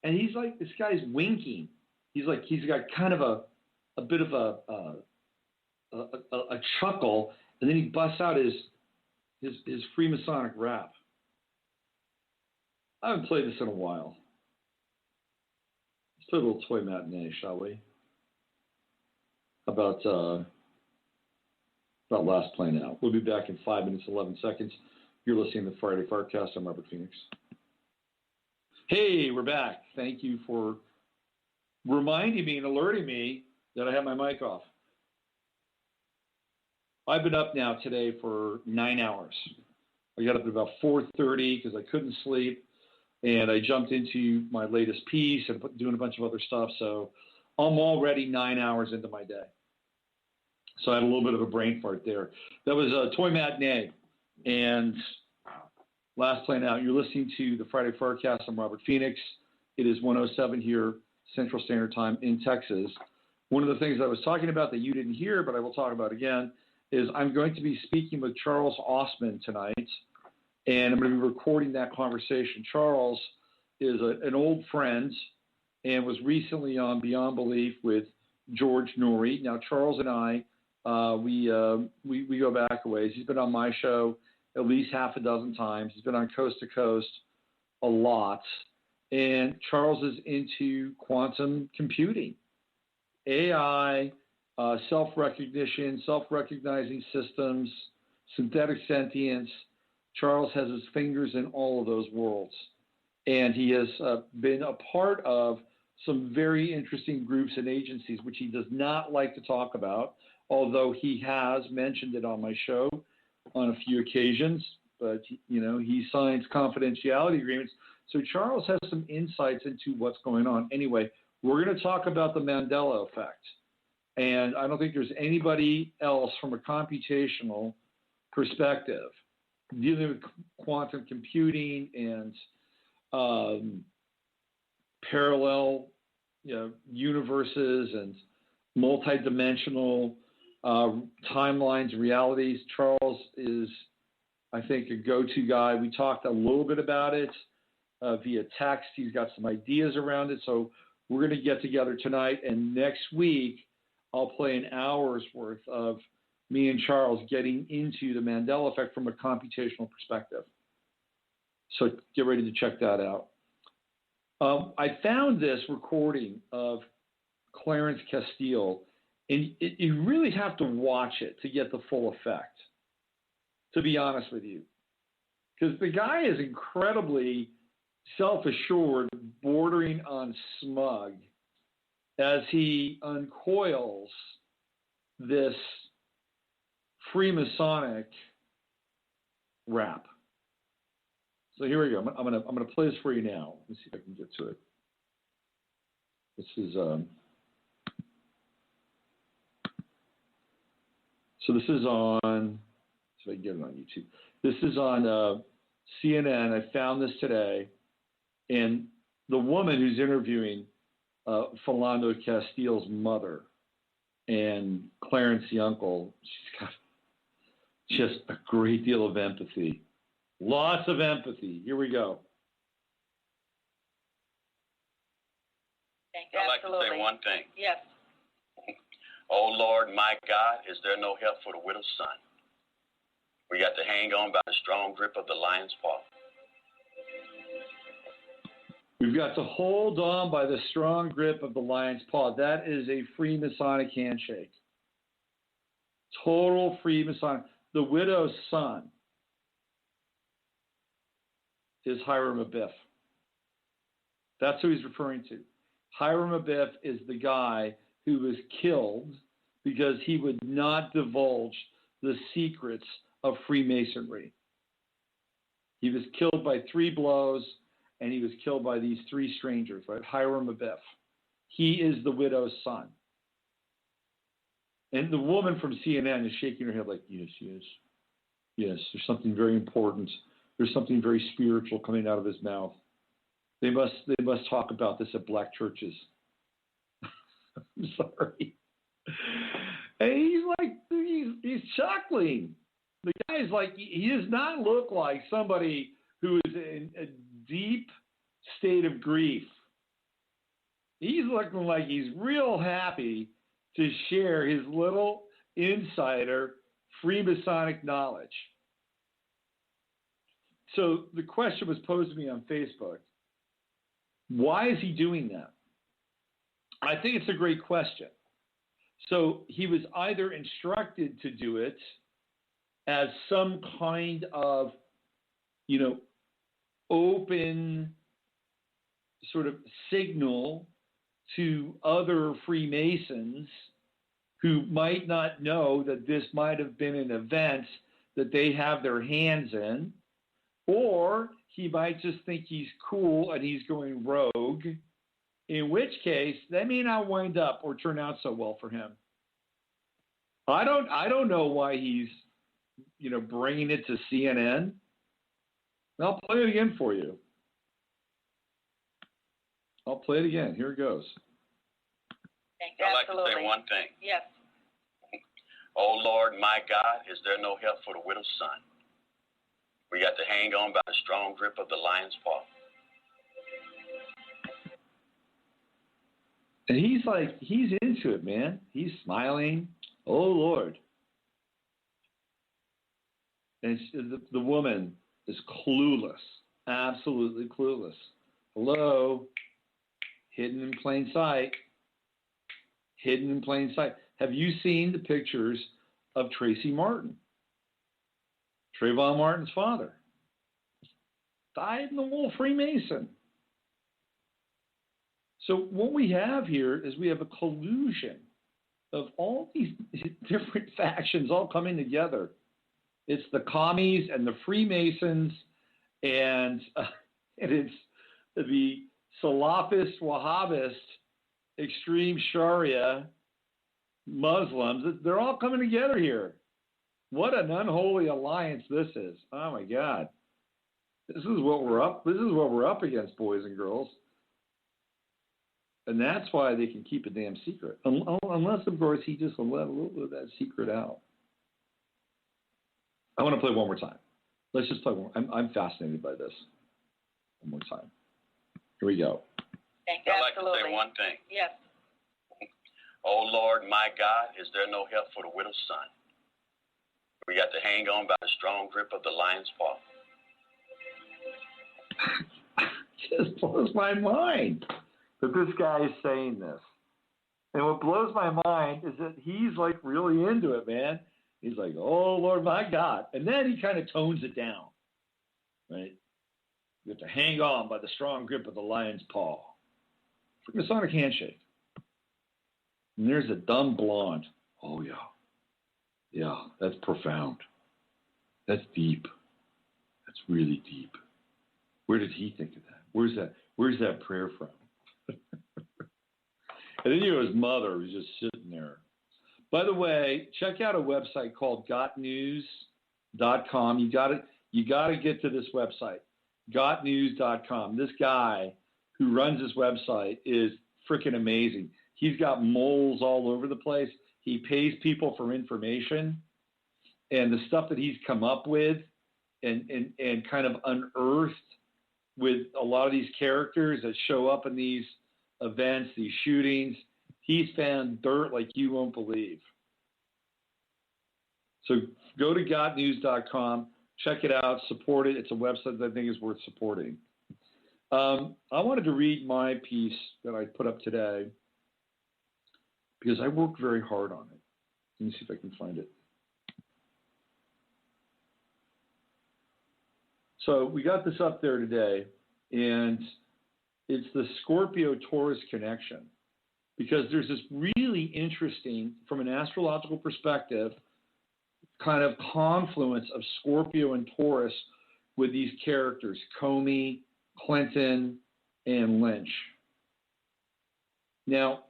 And he's like, this guy's winking. He's got kind of a bit of a chuckle, and then he busts out his Freemasonic rap. I haven't played this in a while. Let's play a little toy matinee, shall we? About last playing out. We'll be back in 5 minutes, 11 seconds. You're listening to the Friday FARcast. I'm Robert Phoenix. Hey, we're back. Thank you for reminding me and alerting me that I have my mic off. I've been up now today for 9 hours. I got up at about 4:30 because I couldn't sleep, and I jumped into my latest piece and doing a bunch of other stuff. So I'm already 9 hours into my day. So I had a little bit of a brain fart there. That was a toy matinee. And last playing out, you're listening to the Friday FARcast. I'm Robert Phoenix. It is 1:07 here, Central Standard Time in Texas. One of the things I was talking about that you didn't hear, but I will talk about again, is I'm going to be speaking with Charles Osman tonight, and I'm going to be recording that conversation. Charles is an old friend and was recently on Beyond Belief with George Noory. Now, Charles and I, we go back a ways. He's been on my show at least half a dozen times. He's been on Coast to Coast a lot. And Charles is into quantum computing, AI, self-recognition, self-recognizing systems, synthetic sentience. Charles has his fingers in all of those worlds. And he has been a part of some very interesting groups and agencies, which he does not like to talk about, although he has mentioned it on my show on a few occasions. But, he signs confidentiality agreements. So Charles has some insights into what's going on. Anyway, we're going to talk about the Mandela effect. And I don't think there's anybody else from a computational perspective dealing with quantum computing and parallel universes and multidimensional timelines, realities. Charles is, I think, a go-to guy. We talked a little bit about it via text. He's got some ideas around it. So we're going to get together tonight, and next week I'll play an hour's worth of me and Charles getting into the Mandela effect from a computational perspective. So get ready to check that out. I found this recording of Clarence Castile, and you really have to watch it to get the full effect, to be honest with you. Because the guy is incredibly self-assured, bordering on smug, as he uncoils this Freemasonic rap. So here we go. I'm gonna play this for you now. Let me see if I can get to it. This is so this is on. So I can get it on YouTube. This is on CNN. I found this today, and the woman who's interviewing Philando Castile's mother and Clarence the uncle, she's got just a great deal of empathy. Lots of empathy. Here we go. I'd like to say one thing. Yes. Oh, Lord, my God, is there no help for the widow's son? We got to hang on by the strong grip of the lion's paw. We've got to hold on by the strong grip of the lion's paw. That is a Freemasonic handshake. Total Freemasonic. The widow's son is Hiram Abiff. That's who he's referring to. Hiram Abiff is the guy who was killed because he would not divulge the secrets of Freemasonry. He was killed by 3 blows, and he was killed by these 3 strangers, right? Hiram Abiff. He is the widow's son. And the woman from CNN is shaking her head like, yes, yes. Yes, there's something very important. There's something very spiritual coming out of his mouth. They must talk about this at black churches. I'm sorry. And he's chuckling. The guy's like, he does not look like somebody who is in a deep state of grief. He's looking like he's real happy to share his little insider Freemasonic knowledge. So the question was posed to me on Facebook. Why is he doing that? I think it's a great question. So he was either instructed to do it as some kind of, open sort of signal to other Freemasons who might not know that this might have been an event that they have their hands in, or he might just think he's cool and he's going rogue, in which case that may not wind up or turn out so well for him. I don't know why he's, bringing it to CNN. I'll play it again for you. I'll play it again. Here it goes. I'd like to say one thing. Yes. Oh, Lord, my God, is there no help for the widow's son? We got to hang on by the strong grip of the lion's paw. And he's into it, man. He's smiling. Oh, Lord. And the woman is clueless, absolutely clueless. Hello? Hidden in plain sight. Hidden in plain sight. Have you seen the pictures of Tracy Martin? Trayvon Martin's father. Died in the wool Freemason. So what we have here is we have a collusion of all these different factions all coming together. It's the commies and the Freemasons, and it's the Salafist, Wahhabist, extreme Sharia Muslims. They're all coming together here. What an unholy alliance this is! Oh my God, this is what we're up. This is what we're up against, boys and girls. And that's why they can keep a damn secret, unless of course he just let a little bit of that secret out. I want to play one more time. Let's just play one. I'm fascinated by this. One more time. Here we go. I'd like to say one thing. Yes. Oh, Lord, my God, is there no help for the widow's son? We got to hang on by the strong grip of the lion's paw. Just blows my mind that this guy is saying this. And what blows my mind is that he's like really into it, man. He's like, oh, Lord, my God. And then he kind of tones it down, right? You have to hang on by the strong grip of the lion's paw. It's like a Masonic handshake. And there's a dumb blonde. Oh, yeah. Yeah, that's profound. That's deep. That's really deep. Where did he think of that? Where's that prayer from? And then his mother was just sitting there. By the way, check out a website called gotnews.com. You got to get to this website, gotnews.com. This guy who runs this website is freaking amazing. He's got moles all over the place. He pays people for information, and the stuff that he's come up with and kind of unearthed with a lot of these characters that show up in these events, these shootings, he's found dirt like you won't believe. So go to gotnews.com, check it out, support it. It's a website that I think is worth supporting. I wanted to read my piece that I put up today because I worked very hard on it. Let me see if I can find it. So we got this up there today, and it's the Scorpio-Taurus connection, because there's this really interesting, from an astrological perspective, kind of confluence of Scorpio and Taurus with these characters, Comey, Clinton, and Lynch. Now,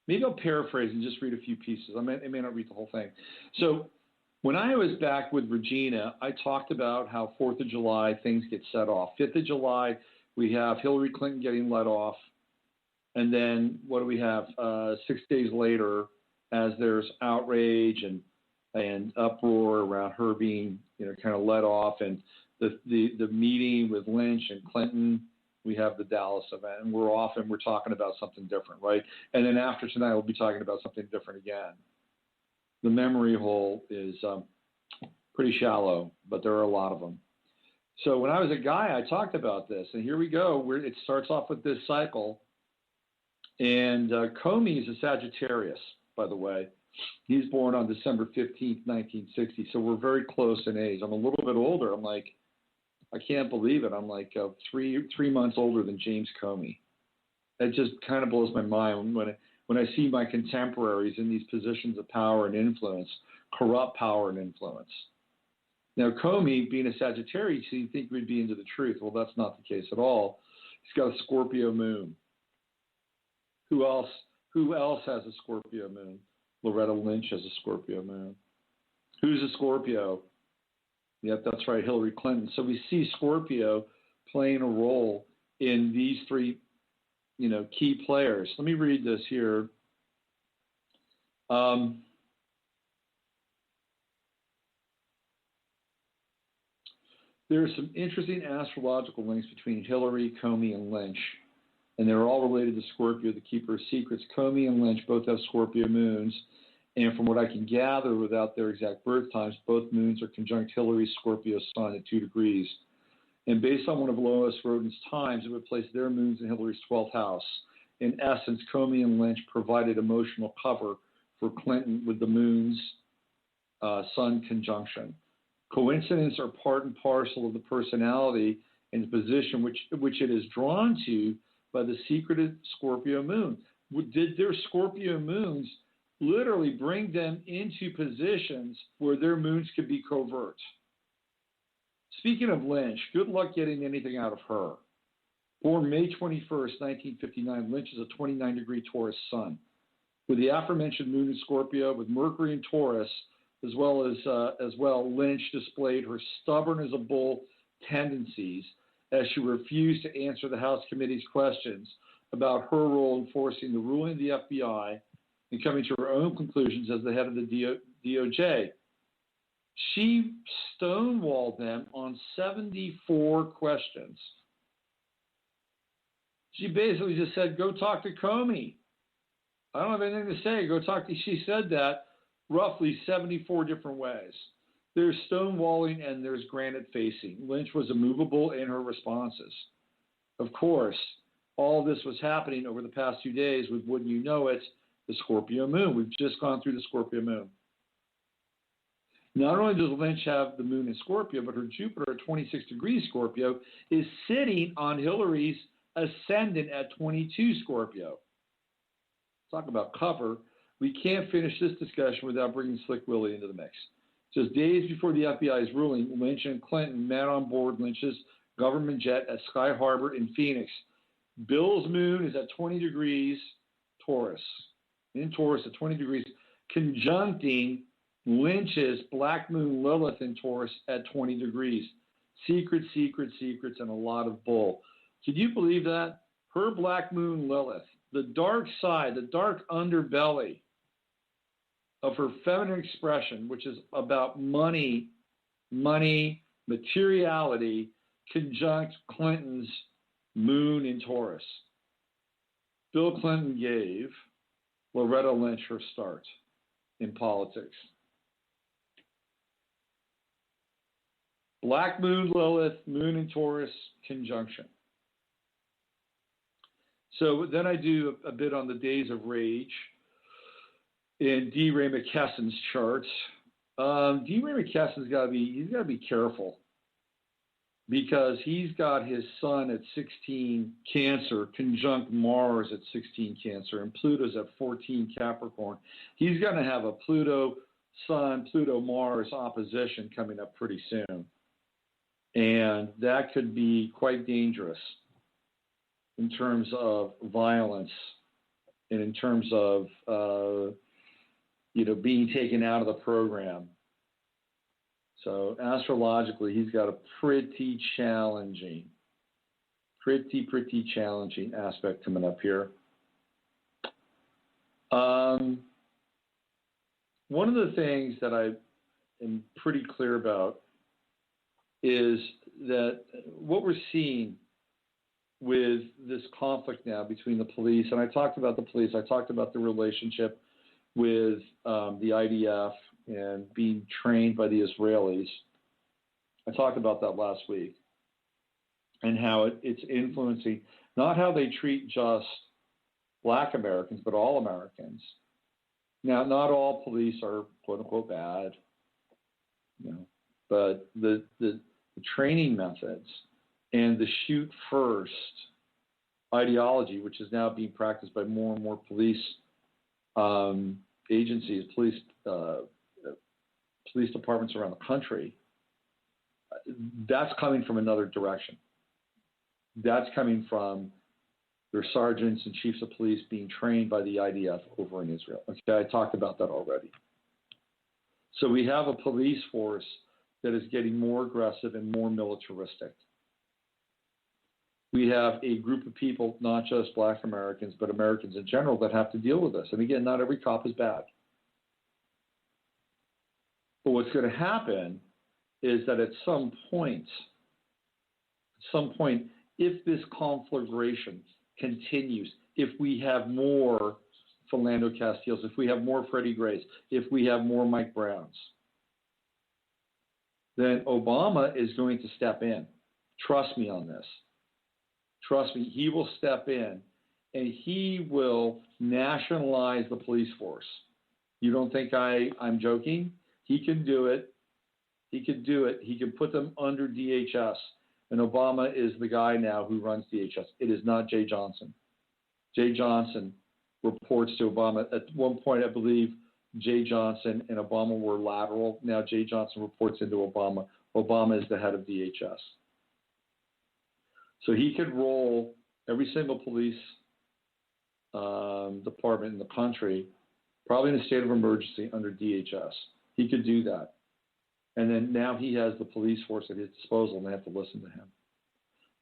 maybe I'll paraphrase and just read a few pieces. I may not read the whole thing. So when I was back with Regina, I talked about how 4th of July, things get set off. 5th of July, we have Hillary Clinton getting let off. And then what do we have? 6 days later, as there's outrage and uproar around her being, kind of let off, and the meeting with Lynch and Clinton, we have the Dallas event, and we're off and we're talking about something different, right? And then after tonight, we'll be talking about something different again. The memory hole is pretty shallow, but there are a lot of them. So when I was a guy, I talked about this, and here we go. It starts off with this cycle. And Comey is a Sagittarius, by the way. He's born on December 15th, 1960, so we're very close in age. I'm a little bit older. I'm like, I can't believe it. I'm like 3 months older than James Comey. It just kind of blows my mind when I see my contemporaries in these positions of power and influence, corrupt power and influence. Now, Comey, being a Sagittarius, you'd think we'd be into the truth. Well, that's not the case at all. He's got a Scorpio moon. Who else has a Scorpio moon? Loretta Lynch has a Scorpio moon. Who's a Scorpio? Yep, that's right, Hillary Clinton. So we see Scorpio playing a role in these three, key players. Let me read this here. There are some interesting astrological links between Hillary, Comey, and Lynch, and they're all related to Scorpio, the keeper of secrets. Comey and Lynch both have Scorpio moons, and from what I can gather without their exact birth times, both moons are conjunct Hillary's Scorpio sun at 2 degrees. And based on one of Lois Rodin's times, it would place their moons in Hillary's 12th house. In essence, Comey and Lynch provided emotional cover for Clinton with the moon's sun conjunction. Coincidence or part and parcel of the personality and the position which it is drawn to by the secretive Scorpio moon. Did their Scorpio moons literally bring them into positions where their moons could be covert? Speaking of Lynch, good luck getting anything out of her. Born May 21st, 1959, Lynch is a 29-degree Taurus sun. With the aforementioned moon in Scorpio, with Mercury in Taurus, as well, Lynch displayed her stubborn as a bull tendencies as she refused to answer the House Committee's questions about her role in enforcing the ruling of the FBI and coming to her own conclusions as the head of the DOJ. She stonewalled them on 74 questions. She basically just said, go talk to Comey. I don't have anything to say. Go talk to. She said that roughly 74 different ways. There's stonewalling and there's granite facing. Lynch was immovable in her responses. Of course, all this was happening over the past 2 days with, wouldn't you know it, the Scorpio moon. We've just gone through the Scorpio moon. Not only does Lynch have the moon in Scorpio, but her Jupiter at 26 degrees Scorpio is sitting on Hillary's ascendant at 22 Scorpio. Talk about cover. We can't finish this discussion without bringing Slick Willie into the mix. Just days before the FBI's ruling, Lynch and Clinton met on board Lynch's government jet at Sky Harbor in Phoenix. Bill's moon is at 20 degrees Taurus. In Taurus at 20 degrees, conjuncting Lynch's black moon Lilith in Taurus at 20 degrees. Secrets, and a lot of bull. Can you believe that? Her black moon Lilith, the dark side, the dark underbelly of her feminine expression, which is about money, materiality, conjunct Clinton's moon in Taurus. Bill Clinton gave Loretta Lynch her start in politics. Black moon Lilith, moon in Taurus, conjunction. So then I do a bit on the days of rage in D. Ray McKesson's charts. D. Ray McKesson's got to be careful because he's got his sun at 16 Cancer, conjunct Mars at 16 Cancer, and Pluto's at 14 Capricorn. He's going to have a Pluto Sun, Pluto Mars opposition coming up pretty soon. And that could be quite dangerous in terms of violence and in terms of, being taken out of the program. So astrologically, he's got a pretty challenging aspect coming up here. One of the things that I am pretty clear about is that what we're seeing with this conflict now between the police, and I talked about the police, I talked about the relationship with the IDF and being trained by the Israelis. I talked about that last week and how it's influencing not how they treat just Black Americans, but all Americans. Now, not all police are quote unquote bad, but the training methods and the shoot first ideology, which is now being practiced by more and more police agencies, police departments around the country, that's coming from another direction. That's coming from their sergeants and chiefs of police being trained by the IDF over in Israel. Okay, I talked about that already. So we have a police force that is getting more aggressive and more militaristic. We have a group of people, not just Black Americans, but Americans in general, that have to deal with this. And again, not every cop is bad. But what's going to happen is that at some point, if this conflagration continues, if we have more Philando Castiles, if we have more Freddie Grays, if we have more Mike Browns, then Obama is going to step in. Trust me on this. Trust me, he will step in and he will nationalize the police force. You don't think I'm joking? He can do it. He can do it. He can put them under DHS. And Obama is the guy now who runs DHS. It is not Jay Johnson. Jay Johnson reports to Obama. At one point, I believe Jay Johnson and Obama were lateral. Now Jay Johnson reports into Obama. Obama is the head of DHS. So he could roll every single police department in the country, probably in a state of emergency, under DHS. He could do that. And then now he has the police force at his disposal, and they have to listen to him.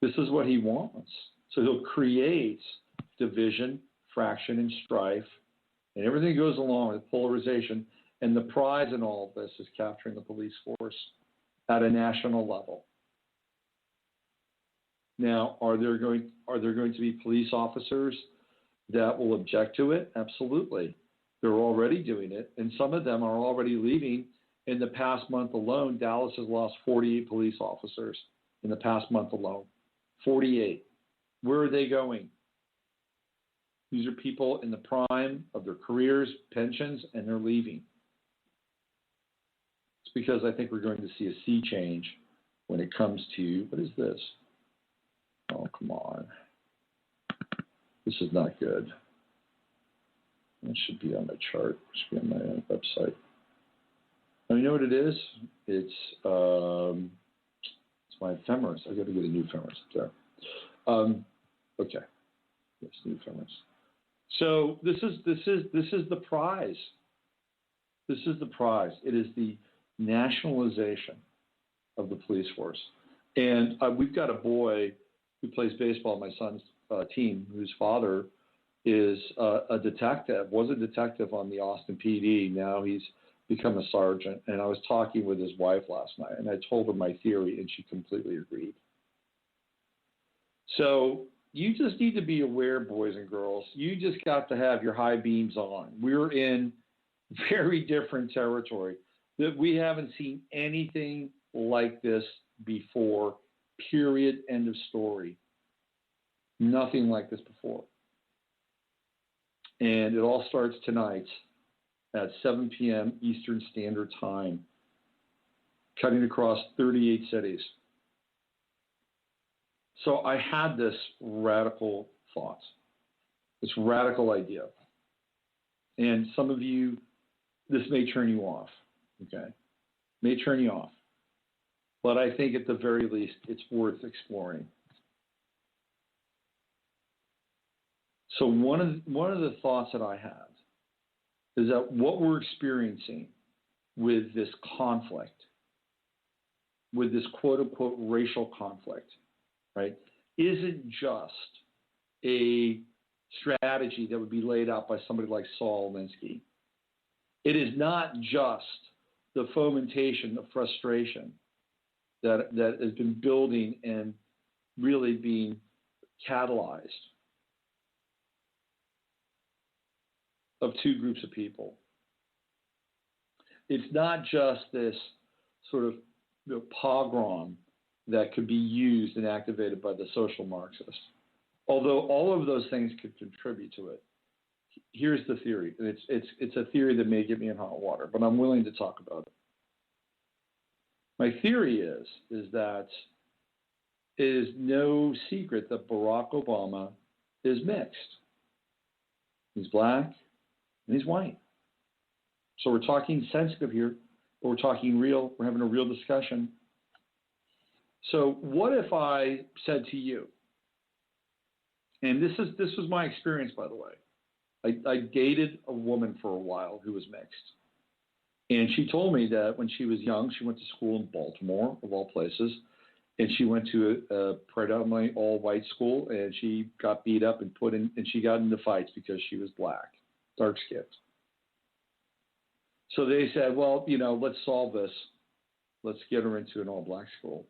This is what he wants. So he'll create division, fraction, and strife, and everything goes along with polarization. And the prize in all of this is capturing the police force at a national level. Now, are there going to be police officers that will object to it? Absolutely. They're already doing it, and some of them are already leaving In the past month alone, Dallas has lost 48 police officers in the past month alone. 48. Where are they going? These are people in the prime of their careers, pensions, and they're leaving. It's because I think we're going to see a sea change when it comes to, what is this? Oh, come on. This is not good. It should be on the chart. It should be on my website. Now, you know what it is? It's my femoris. I got to get a new femoris up there. Okay. Yes, new femoris. So this is the prize. This is the prize. It is the nationalization of the police force. And we've got a boy who plays baseball on my son's team, whose father is a detective, was a detective on the Austin PD. Now he's become a sergeant. And I was talking with his wife last night, and I told her my theory, and she completely agreed. So you just need to be aware, boys and girls. You just got to have your high beams on. We're in very different territory. That we haven't seen anything like this before, period, end of story. Nothing like this before. And it all starts tonight at 7 p.m. Eastern Standard Time, cutting across 38 cities. So I had this radical thought, this radical idea. And some of you, this may turn you off, okay? May turn you off. But I think at the very least, it's worth exploring. So one of the thoughts that I had is that what we're experiencing with this conflict, with this quote-unquote racial conflict, right, isn't just a strategy that would be laid out by somebody like Saul Alinsky. It is not just the fomentation of frustration that has been building and really being catalyzed of two groups of people. It's not just this sort of pogrom that could be used and activated by the social Marxists. Although all of those things could contribute to it. Here's the theory. And it's a theory that may get me in hot water, but I'm willing to talk about it. My theory is that it is no secret that Barack Obama is mixed. He's black and he's white. So we're talking sensitive here, but we're talking real. We're having a real discussion. So what if I said to you, and this was my experience, by the way. I dated a woman for a while who was mixed. And she told me that when she was young, she went to school in Baltimore, of all places, and she went to a predominantly all-white school, and she got beat up and she got into fights because she was black, dark-skinned. So they said, well, let's solve this. Let's get her into an all-black school.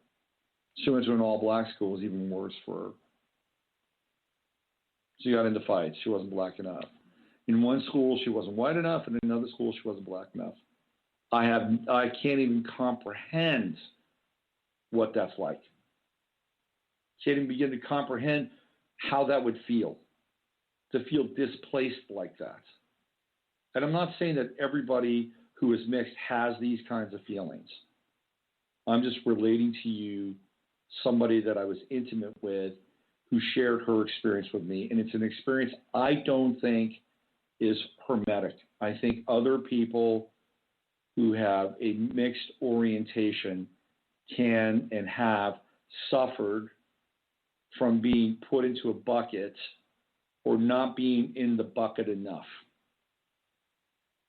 She went to an all-black school. It was even worse for her. She got into fights. She wasn't black enough. In one school, she wasn't white enough, and in another school, she wasn't black enough. I can't even comprehend what that's like. Can't even begin to comprehend how that would feel, to feel displaced like that. And I'm not saying that everybody who is mixed has these kinds of feelings. I'm just relating to you somebody that I was intimate with who shared her experience with me. And it's an experience I don't think is hermetic. I think other people who have a mixed orientation can and have suffered from being put into a bucket or not being in the bucket enough.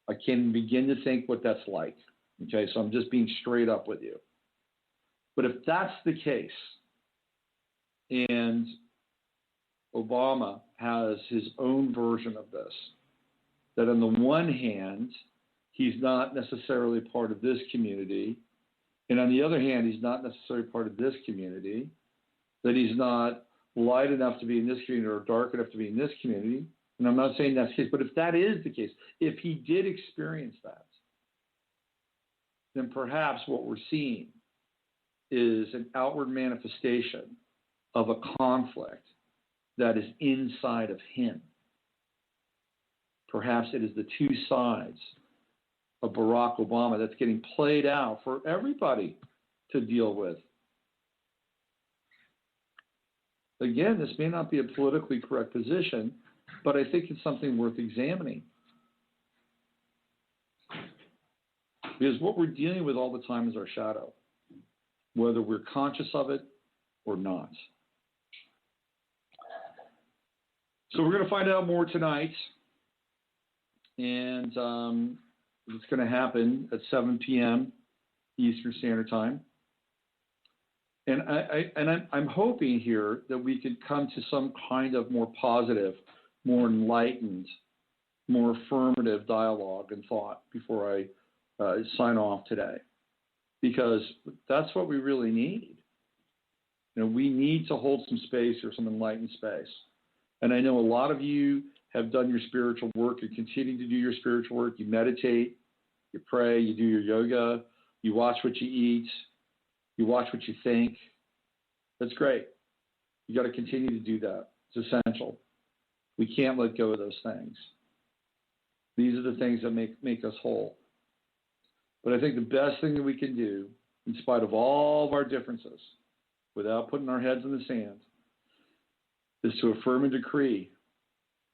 I can begin to think what that's like. Okay, so I'm just being straight up with you. But if that's the case, and Obama has his own version of this, that on the one hand, he's not necessarily part of this community, and on the other hand, he's not necessarily part of this community, that he's not light enough to be in this community or dark enough to be in this community, and I'm not saying that's the case, but if that is the case, if he did experience that, then perhaps what we're seeing is an outward manifestation of a conflict that is inside of him. Perhaps it is the two sides of Barack Obama that's getting played out for everybody to deal with. Again, this may not be a politically correct position, but I think it's something worth examining. Because what we're dealing with all the time is our shadow, whether we're conscious of it or not. So we're going to find out more tonight, and it's going to happen at 7 p.m. Eastern Standard Time. And I'm hoping here that we could come to some kind of more positive, more enlightened, more affirmative dialogue and thought before I sign off today, because that's what we really need. You know, we need to hold some space or some enlightened space. And I know a lot of you have done your spiritual work and continue to do your spiritual work. You meditate, you pray, you do your yoga, you watch what you eat, you watch what you think. That's great. You got to continue to do that. It's essential. We can't let go of those things. These are the things that make us whole. But I think the best thing that we can do, in spite of all of our differences, without putting our heads in the sand, is to affirm and decree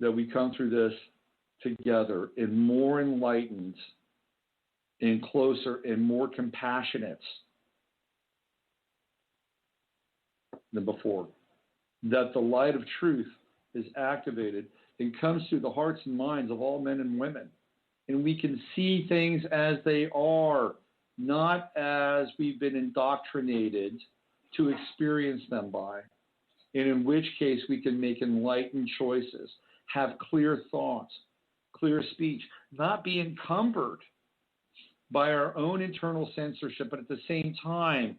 that we come through this together and more enlightened and closer and more compassionate than before. That the light of truth is activated and comes through the hearts and minds of all men and women. And we can see things as they are, not as we've been indoctrinated to experience them by. And in which case we can make enlightened choices, have clear thoughts, clear speech, not be encumbered by our own internal censorship, but at the same time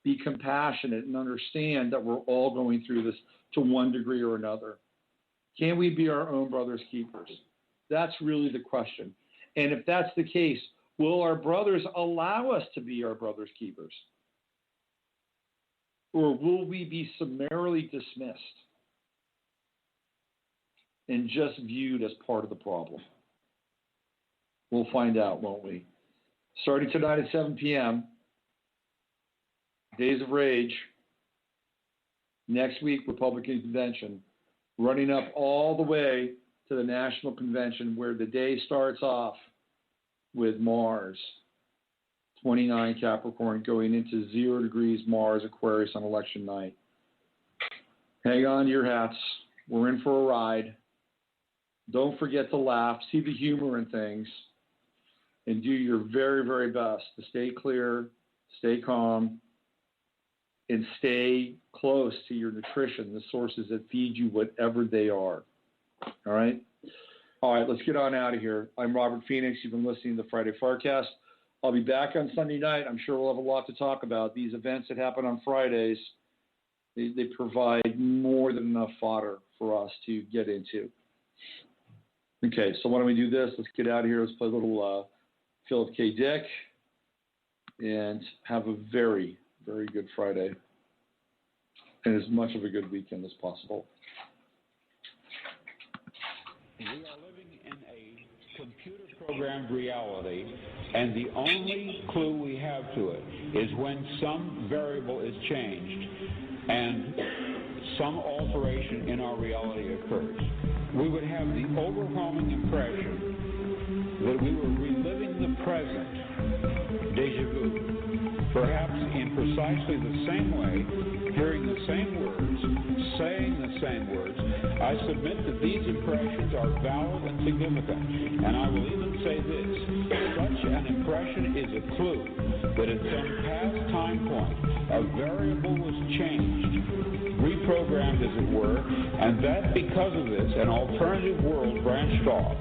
be compassionate and understand that we're all going through this to one degree or another. Can we be our own brother's keepers? That's really the question. And if that's the case, will our brothers allow us to be our brother's keepers? Or will we be summarily dismissed and just viewed as part of the problem? We'll find out, won't we? Starting tonight at 7 p.m., Days of Rage. Next week, Republican Convention. Running up all the way to the National Convention, where the day starts off with Mars, 29 Capricorn, going into 0 degrees Mars Aquarius on election night. Hang on to your hats. We're in for a ride. Don't forget to laugh, see the humor in things, and do your very, very best to stay clear, stay calm, and stay close to your nutrition, the sources that feed you, whatever they are. All right? All right, let's get on out of here. I'm Robert Phoenix. You've been listening to the Friday FARcast. I'll be back on Sunday night. I'm sure we'll have a lot to talk about. These events that happen on Fridays, they provide more than enough fodder for us to get into. Okay, so why don't we do this? Let's get out of here. Let's play a little Philip K. Dick and have a very, very good Friday and as much of a good weekend as possible. We are living in a computer-programmed reality, and the only clue we have to it is when some variable is changed and some alteration in our reality occurs. We would have the overwhelming impression that we were reliving the present, déjà vu, perhaps in precisely the same way, hearing the same words, saying the same words. I submit that these impressions are valid and significant, and I will even say this: such an impression is a clue that at some past time point, a variable was changed, reprogrammed as it were, and that because of this, an alternative world branched off.